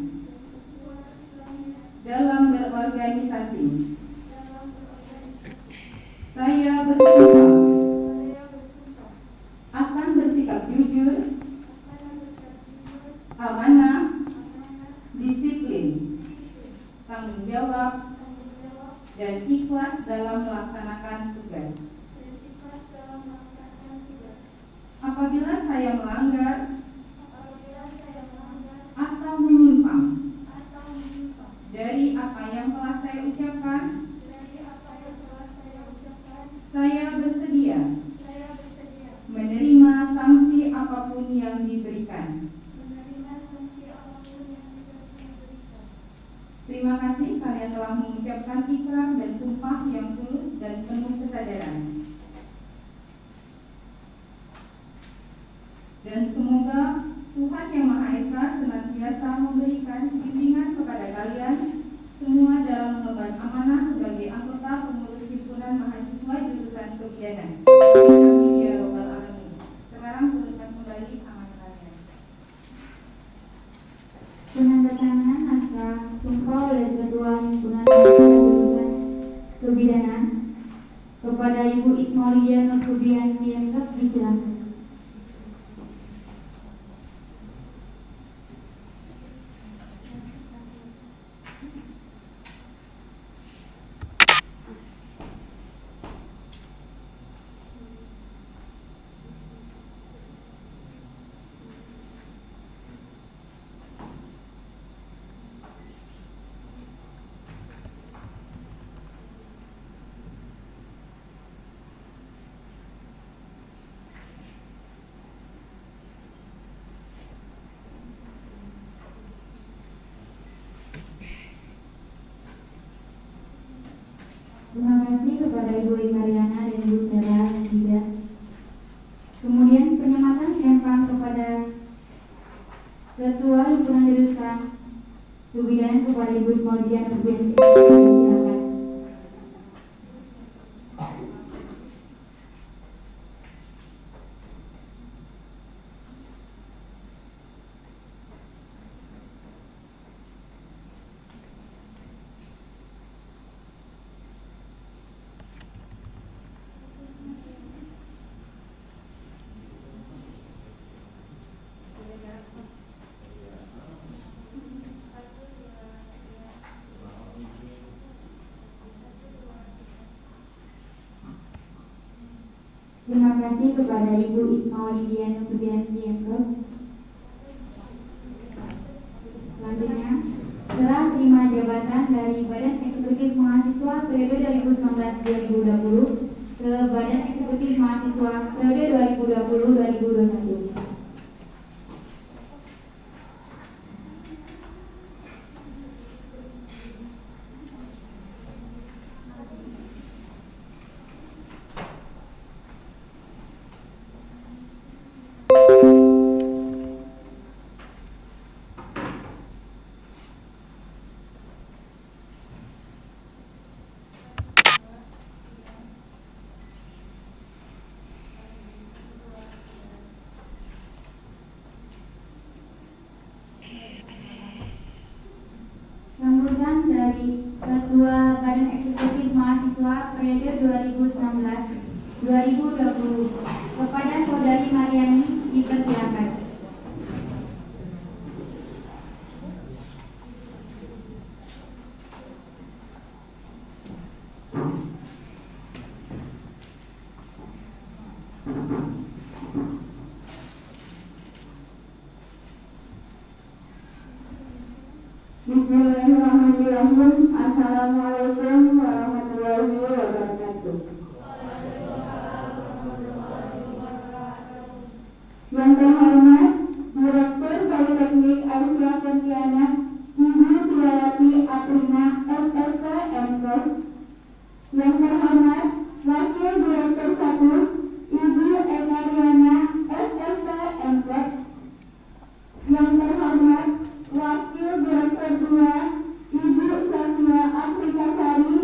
dalam berorganisasi. Saya bersumpah akan bersikap jujur, amanah, disiplin, tanggung jawab, dan ikhlas dalam melaksanakan tugas. Apabila saya melanggar atau menyimpang dari apa yang telah saya ucapkan, saya bersedia menerima sanksi apapun yang diberikan. Terima kasih kalian telah mengucapkan ikrar dan sumpah yang tulus dan penuh kesadaran. Dan semoga Tuhan Yang Maha Esa senantiasa memberikan bimbingan kepada kalian semua dalam mengemban amanah sebagai anggota pengurus himpunan mahasiswa jurusan kebidanan. Amin ya Rabbal Alamin. Sekarang turunkan kembali amanah kalian. Penandatanganan naskah sumpah oleh Ketua Himpunan Jurusan Kebidanan kepada Ibu Ismaulia Nurkubianti Lengkap disilakan. Terima kasih kepada Ibu Mariana dan Ibu Sarah yang tidak. Kemudian penyematan sempang kepada Ketua Himpunan Jurusan Kebidanan kepada Ibu Ismaulia Nurkubianti. Silakan. Terima kasih kepada Ibu Ismaulia Nurkubianti Lengkap. Selanjutnya, setelah terima jabatan dari Badan Eksekutif Mahasiswa periode 2019-2020 ke Badan Eksekutif Mahasiswa periode 2020-2021. Sambutan dari Ketua Badan Eksekutif Mahasiswa periode 2019-2020 kepada Saudari Mariani dipersilakan. Bismillahirrahmanirrahim. Assalamualaikum warahmatullahi wabarakatuh. Yang terhormat Direktur Politeknik Aisyah Pontianak Ibu Tiawati Aprina SSK MKes. Yang terhormat Wakil Direktur 1 Ibu Emariana SSK MKes. Yang terhormat Wakil Direktur 2 Ibu Safia Afrikasari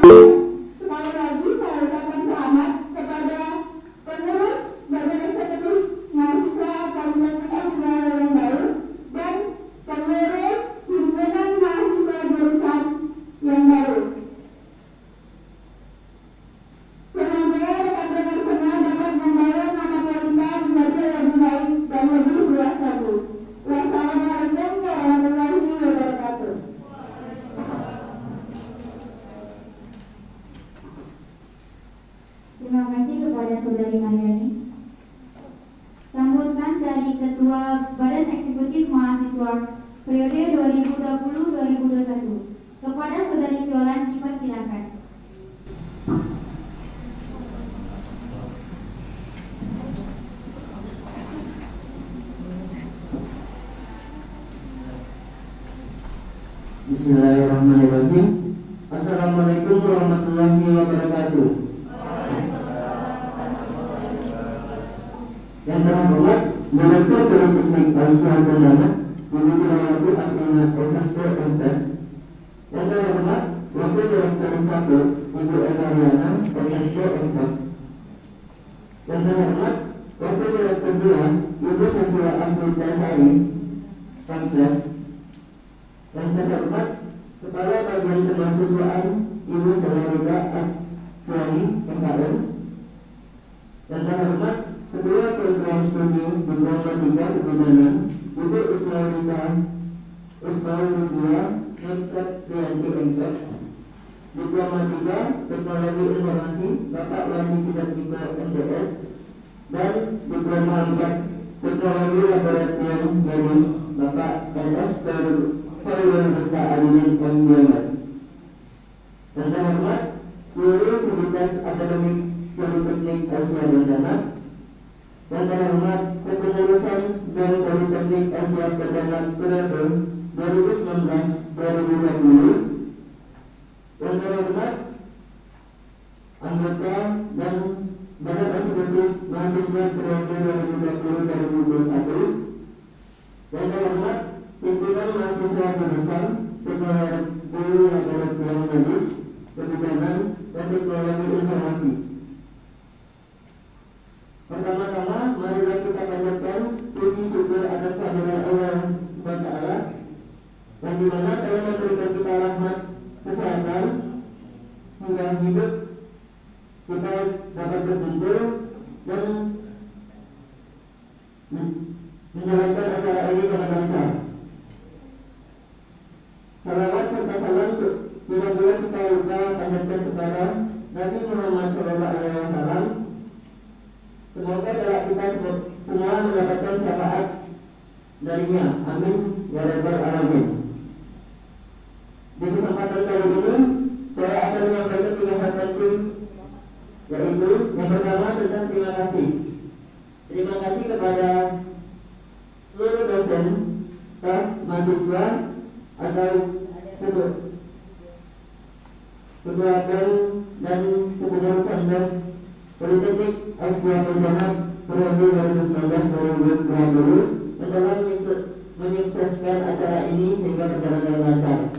Sekali lagi saya ucapkan selamat kepada pengurus Badan Eksekutif Mahasiswa Politeknik Islam yang baru dan pengurus himpunan mahasiswa jurusan yang baru. Semoga rekan-rekan semua dapat membawa nama Polita menjadi lebih baik dan lebih luas lagi. Wassalamualaikum warahmatullahi wabarakatuh. Terima kasih kepada Saudari Mariani. Sambutan dari Ketua Badan Eksekutif Mahasiswa periode 2020-2021. Kepada Saudari Violan dipersilakan. Bismillahirrahmanirrahim. Assalamualaikum warahmatullahi wabarakatuh. Yang terhormat Direktur Politeknik Aisyah Bandana, Ibu Wilayahku Atina SST MTes. Yang terhormat Wakil Direktur 1 Ibu Ekariana SST MTes. Yang terhormat Wakil Direktur 2 Ibu Sofia Anfitasari MTes. Yang terhormat Kepala Bagian Kemahasiswaan Ibu Salarika Akhiani MKM. Yang terhormat Ketua Program Studi Diploma 3 Kebidanan Ibu Ismailika Ismailia MTek Priyanti MTek. Diploma 3 Teknologi Informasi Bapak Wani Sidatmiko MTS. Dan Diploma 4 Teknologi Laboratorium Medis Bapak NS Khairul Musta Adinin M. Dan terhormat seluruh Sivitas Akademik Politeknik Asia Bandana. Dan terhormat kepengurusan dan Politeknik Asia Bandana periode 2019-2020. Yang terhormat anggota dan Badan Eksekutif Mahasiswa periode 2020-2021. Yang terhormat pimpinan mahasiswa jurusan Teknologi Laboratorium Medis, Kebidanan dan Teknologi Informasi. Pertama-tama, marilah kita panjatkan puji syukur atas kehadiran Allah SWT, yang dimana telah memberikan kita rahmat kesehatan hingga hidup kita dapat berkumpul dan menjalankan acara ini dengan lancar. Salawat serta salam tidak boleh kita lupa panjatkan kepada Nabi Muhammad SAW. Semoga dalam kita semua mendapatkan syafaat darinya. Amin ya rabbal alamin. Di kesempatan kali ini saya akan menyampaikan 3 hal penting, yaitu yang pertama tentang terima kasih. Terima kasih kepada seluruh dosen, staf, mahasiswa atau ketua dan kepengurusan dan Politeknik Asia Bandana periode 2019-2020 yang telah menyukseskan acara ini sehingga berjalan dengan lancar.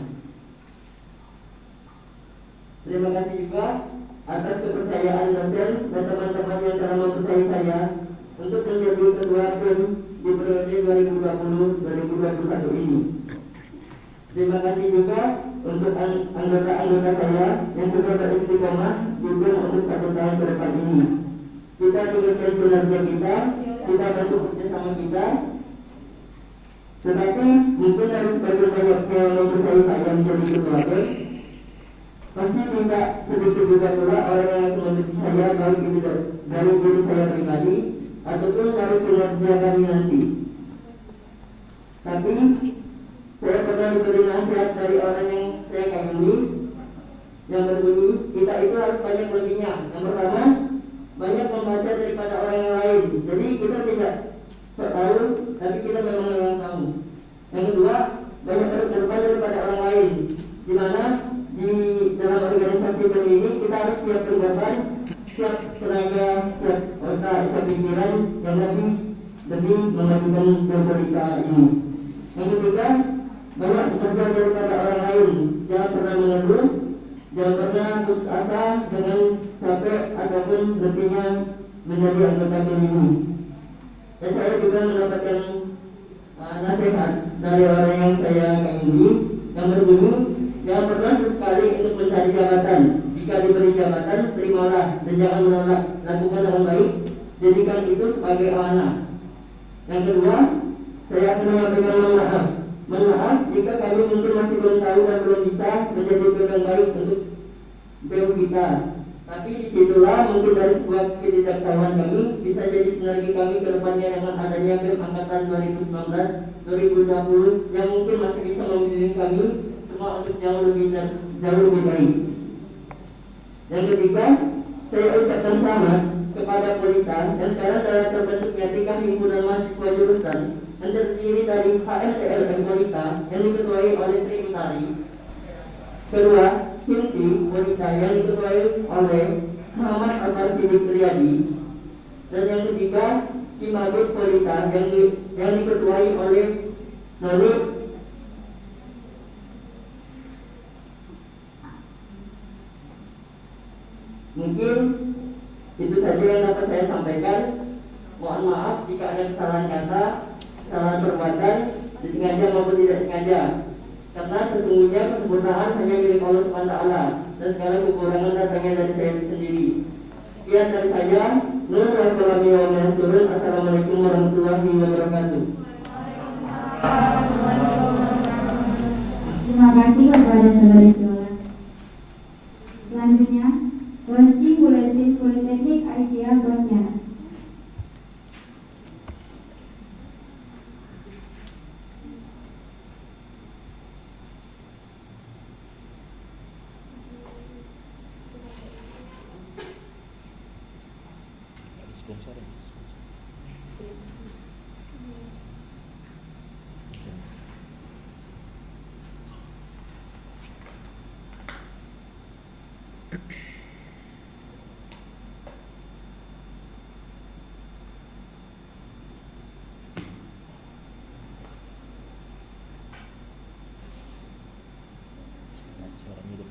Terima kasih juga atas kepercayaan dosen dan teman-teman yang telah mempercayai saya untuk menjadi ketua tim di periode 2020-2021 ini. Terima kasih juga untuk anggota-anggota saya yang sudah beristiqomah juga untuk 1 tahun ke depan ini. Kita tunjukkan kinerja kita bantu kerjasama kita. Tetapi mungkin dari sebagian banyak yang mempercayai saya menjadi ketua tim, pasti tidak sedikit juga pula orang yang mengikuti saya, baik itu dari diri saya pribadi ataupun dari kinerja kami nanti. Tapi saya pernah diberi nasihat dari orang yang saya kagumi yang berbunyi, kita itu harus banyak lebihnya. Yang pertama, banyak membaca daripada orang yang lain. Jadi kita tidak tahu, tapi kita memang yang tahu. Yang kedua, banyak berkorban daripada orang lain. Di mana di dalam organisasi ini kita harus siap berkorban, siap tenaga, siap otak, siap pikiran yang lebih demi memajukan politika ini. Yang ketiga, banyak bekerja daripada orang lain. Jangan pernah mengeluh, Jangan pernah putus asa dengan capek ataupun berhentinya menjadi anggota tim ini. Dan saya juga mendapatkan nasihat dari orang yang saya kagumi yang berbunyi, jangan pernah sekali untuk mencari jabatan. Jika diberi jabatan, terimalah dan jangan menolak. Lakukan dengan baik, jadikan itu sebagai amanah. Yang kedua, saya akan menyampaikan maaf. Maaf jika kami mungkin masih belum tahu dan belum bisa menjadi yang baik untuk BEM kita. Tapi disitulah mungkin dari sebuah ketidaktahuan kami bisa jadi sinergi kami ke depannya dengan adanya BEM angkatan 2019-2020 yang mungkin masih bisa membimbing kami semua untuk jauh lebih baik. Yang ketiga, saya ucapkan selamat kepada Polita yang sekarang telah terbentuknya tingkat himpunan mahasiswa jurusan yang terdiri dari HMTLM Polita yang diketuai oleh Tri Utari. Kedua, Himti Polita yang diketuai oleh Muhammad Atar Sidik Riyadi. Dan yang ketiga, Himabut Polita yang diketuai oleh Noni. Mungkin itu saja yang dapat saya sampaikan. Mohon maaf jika ada kesalahan kata, kesalahan perbuatan, disengaja maupun tidak sengaja. Karena sesungguhnya kesempurnaan hanya milik Allah SWT dan segala kekurangan datangnya dari saya sendiri. Sekian dari saya. Assalamualaikum warahmatullahi wabarakatuh. Terima kasih kepada saudari Viola. Selanjutnya, launching buletin Politeknik Aisyah Pontianak. Sponsor. Suara hidup.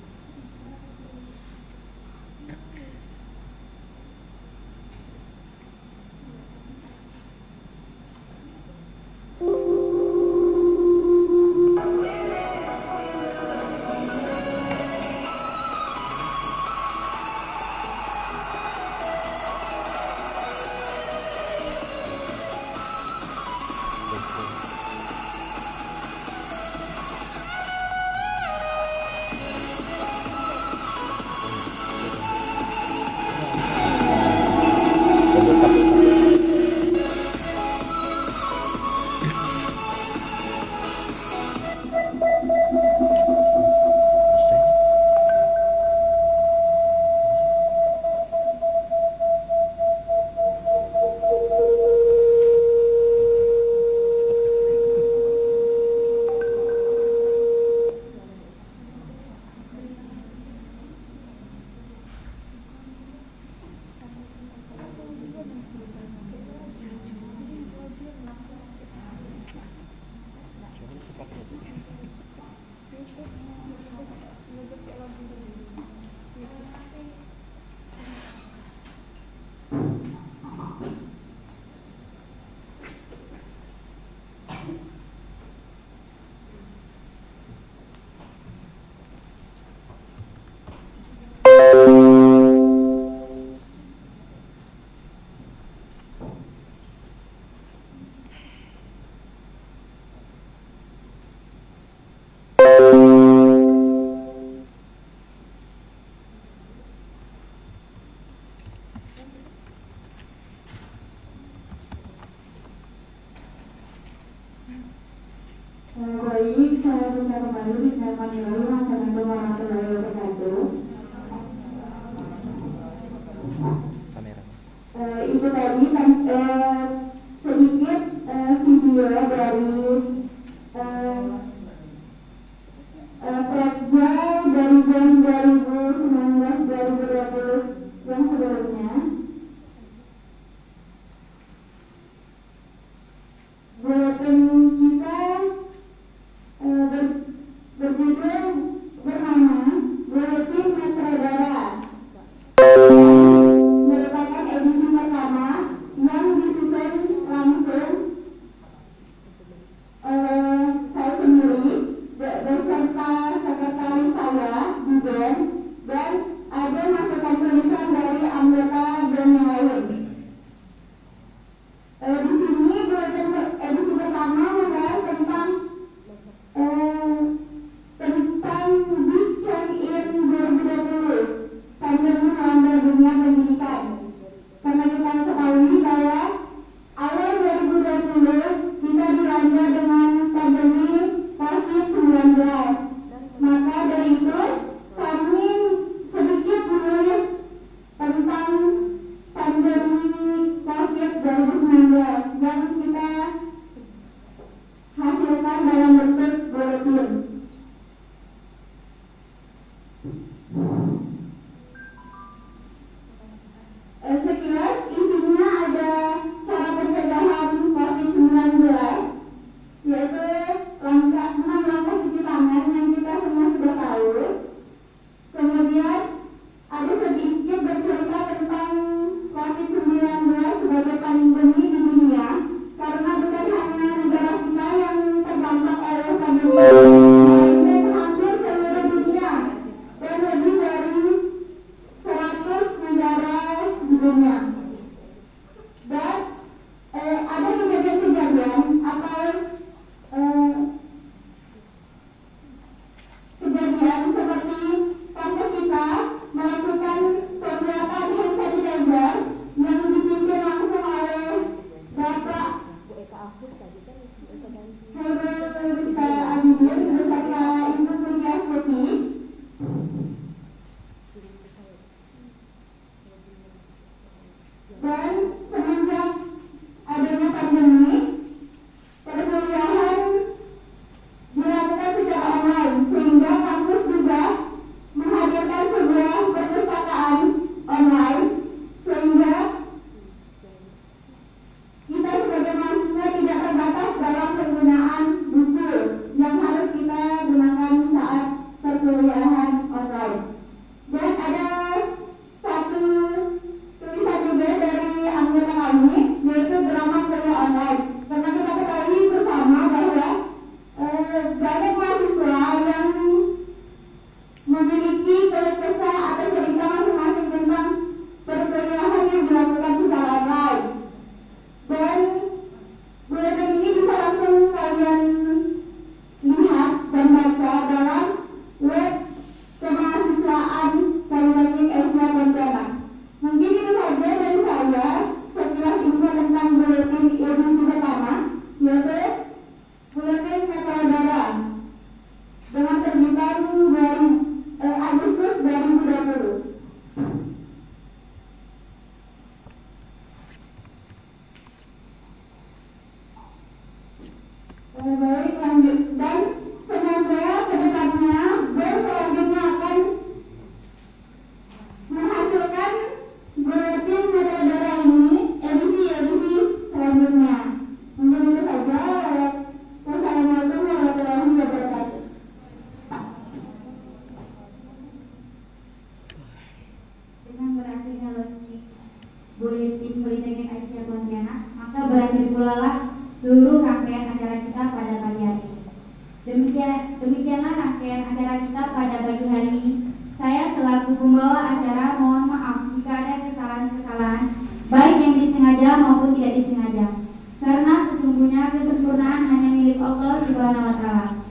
pagi hari ini. Saya selaku pembawa acara mohon maaf jika ada kesalahan-kesalahan, baik yang disengaja maupun tidak disengaja. Karena sesungguhnya kesempurnaan hanya milik Allah Subhanahu wa Ta'ala.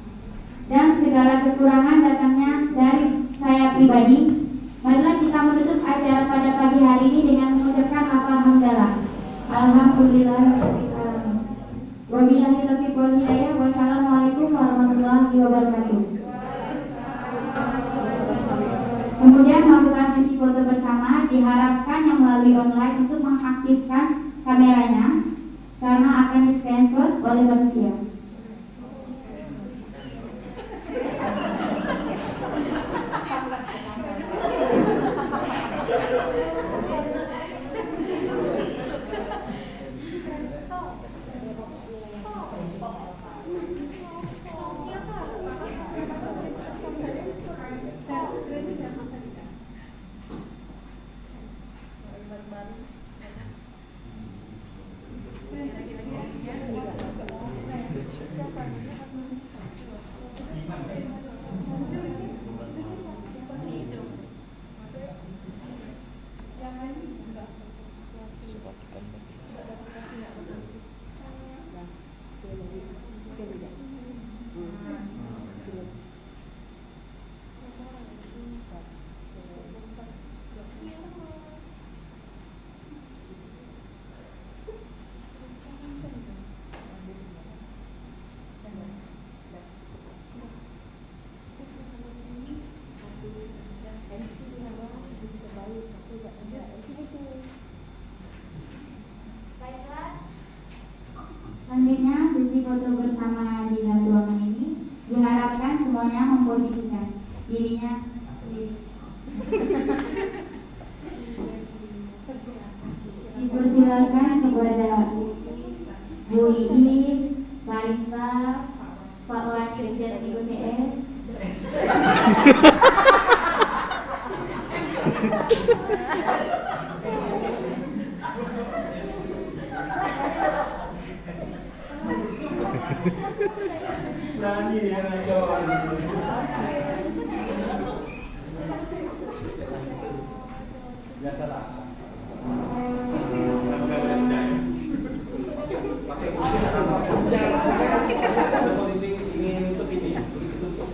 Dan segala kekurangan datangnya dari saya pribadi. Marilah kita menutup acara pada pagi hari ini dengan mengucapkan alhamdulillah. Alhamdulillah. Wabillahi taufiq wal hidayah. Wassalamualaikum warahmatullahi wabarakatuh. Kemudian melakukan sesi foto bersama, diharapkan yang melalui online untuk mengaktifkan kameranya karena akan di-screenshot oleh manusia. Selanjutnya sesi foto bersama di dalam ruangan ini diharapkan semuanya memposisikan dirinya dipersilakan kepada Bu Iis, Barista, Pak Wakil Dirjen IPS. Berani dia ngaco. Biasalah. Pakai kursi ada posisi ingin tutup ini, tutup.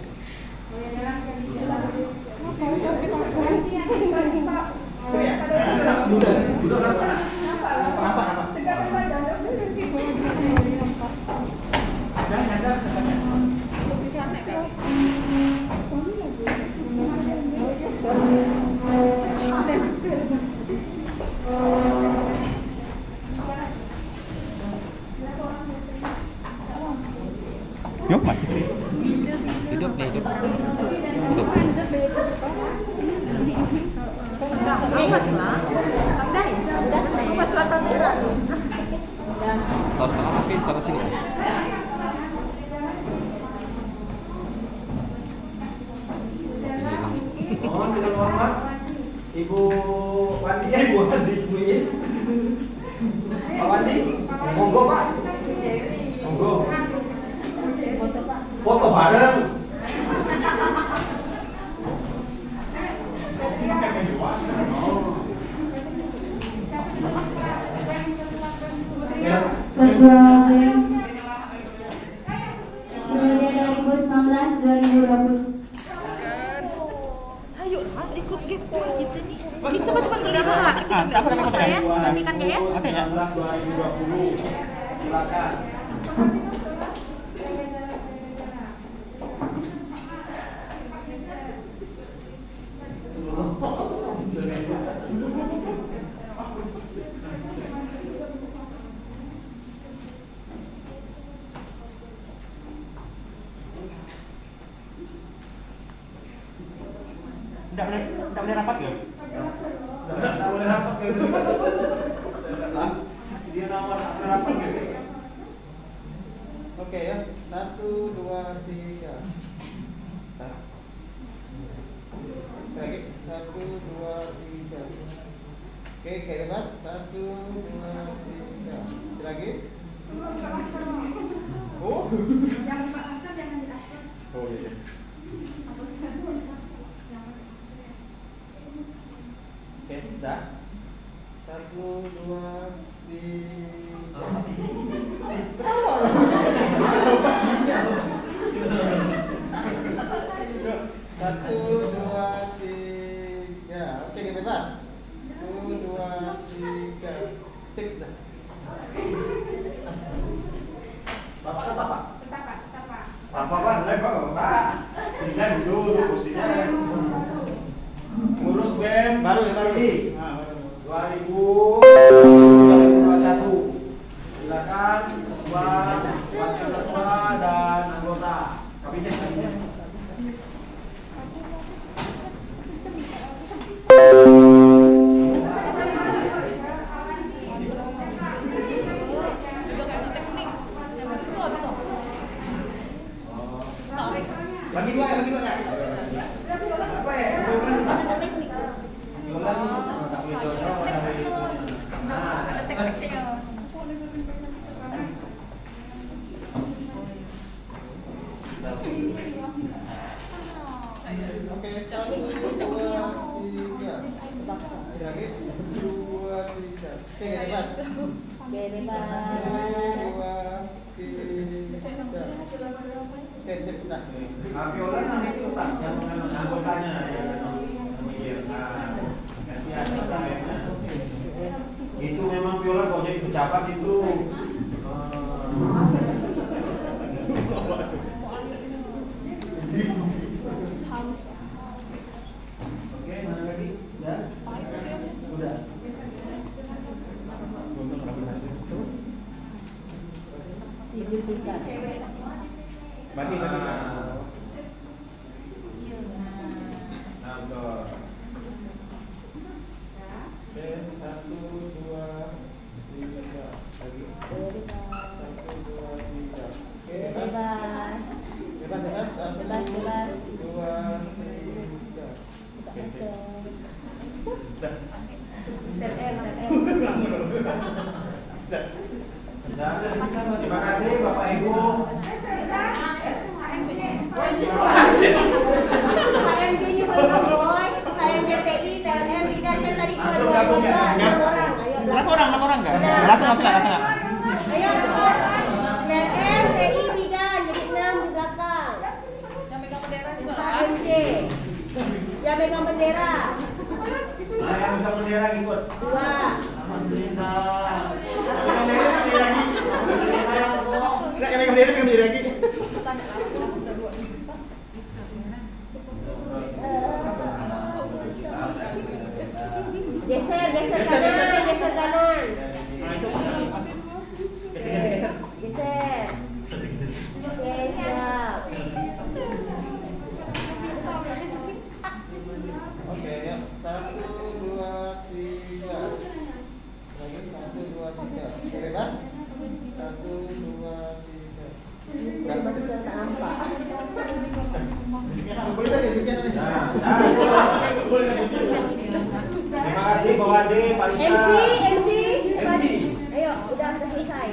Nhốt mày. Hidup nih, hidup. Hidup. Taruh sini. Mohon dengan hormat Ibu Wandi, Ibu Wandi, Bu Is. Pak Wandi, monggo Pak. Monggo. Foto bareng. Ketua periode 2019-2020. Ayo ikut gitu gitu nih. Kita cuma berlima lah. Kita foto ya. Nantikannya ya. 2020. Silakan. Tidak boleh rapat ya? Tidak boleh rapat ya. Dia nomor rapat ya. Oke ya, 1, 2, 3. Lagi 1, 2, 3. Oke, kayak bebas. 1, 2, 3. Lagi. Oh. Yang Pak Hasan jangan di akhir. Oh iya. Oke, sudah. 1, 2, 3. Satu, dua, tiga. Oke, bebas. 1, 2, 3. Cek sudah. Bapak ke bapak. Bapak Bapak. Tinggal dulu kursinya. Ngurus BEM baru ini. 2021. Silakan buat wakil ketua dan anggota kabinet. Bagi dua ya. Apa ya? Oke, 1, 2, 3. Lagi 2, 3. Oke, bebas. Bebas. 2, 3. Oke, cepat. Viola nanti itu Pak yang anggotanya ya. Itu memang Viola kalau jadi pejabat itu Oke, mana lagi? Ya? Sudah. Bagi. Nah, betul. Oke, 1, 2, 3. Lagi. 1, 2, 3. Oke. Bebas. Bebas. 1, 2, 3. Terima kasih Bapak Ibu. HMJ-nya berapa boy? HMJTI, TLM, Bidan kan tadi Langsung gabung ya. 6 orang. Ayo. Berapa orang enggak? Langsung. Ayo cepat. TLM, TI, Bidan jadi 6 di belakang. Yang megang bendera juga. HMJ. Yang megang bendera. Nah, yang bisa bendera ikut. 2. Alhamdulillah. Yang megang bendera lagi. Geser kanan. Geser. Oke, siap. Oke, ya. 1, 2, 3. Lagi 1, 2, 3. Oke, bebas. 1, 2, 3. Udah masuk ke nampak. Boleh tadi, terima kasih Pak Wade, Pak Lisa. MC. Ayo, udah selesai.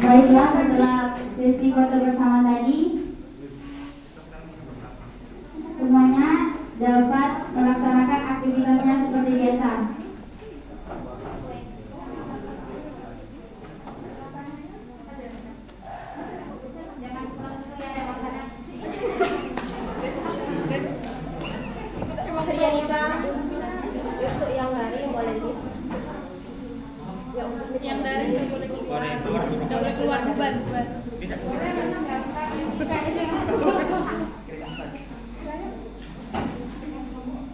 Baiklah, setelah sesi foto bersama tadi, semuanya dapat melaksanakan aktivitasnya seperti biasa. Trianika, untuk yang dari boleh list. Yang dari nggak boleh keluar. Nggak boleh keluar beban.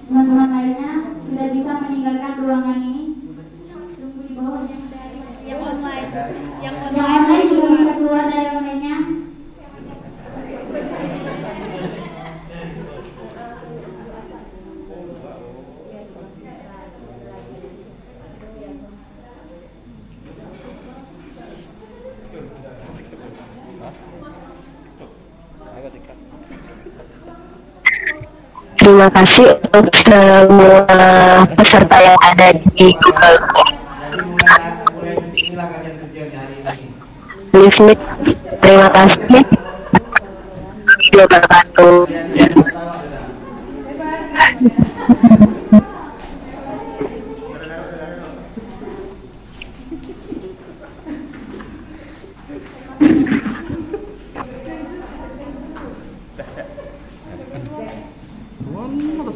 Teman-teman lainnya Terima kasih untuk semua peserta yang ada di Google. Lismit, terima kasih. Wabarakatuh. Tuan apa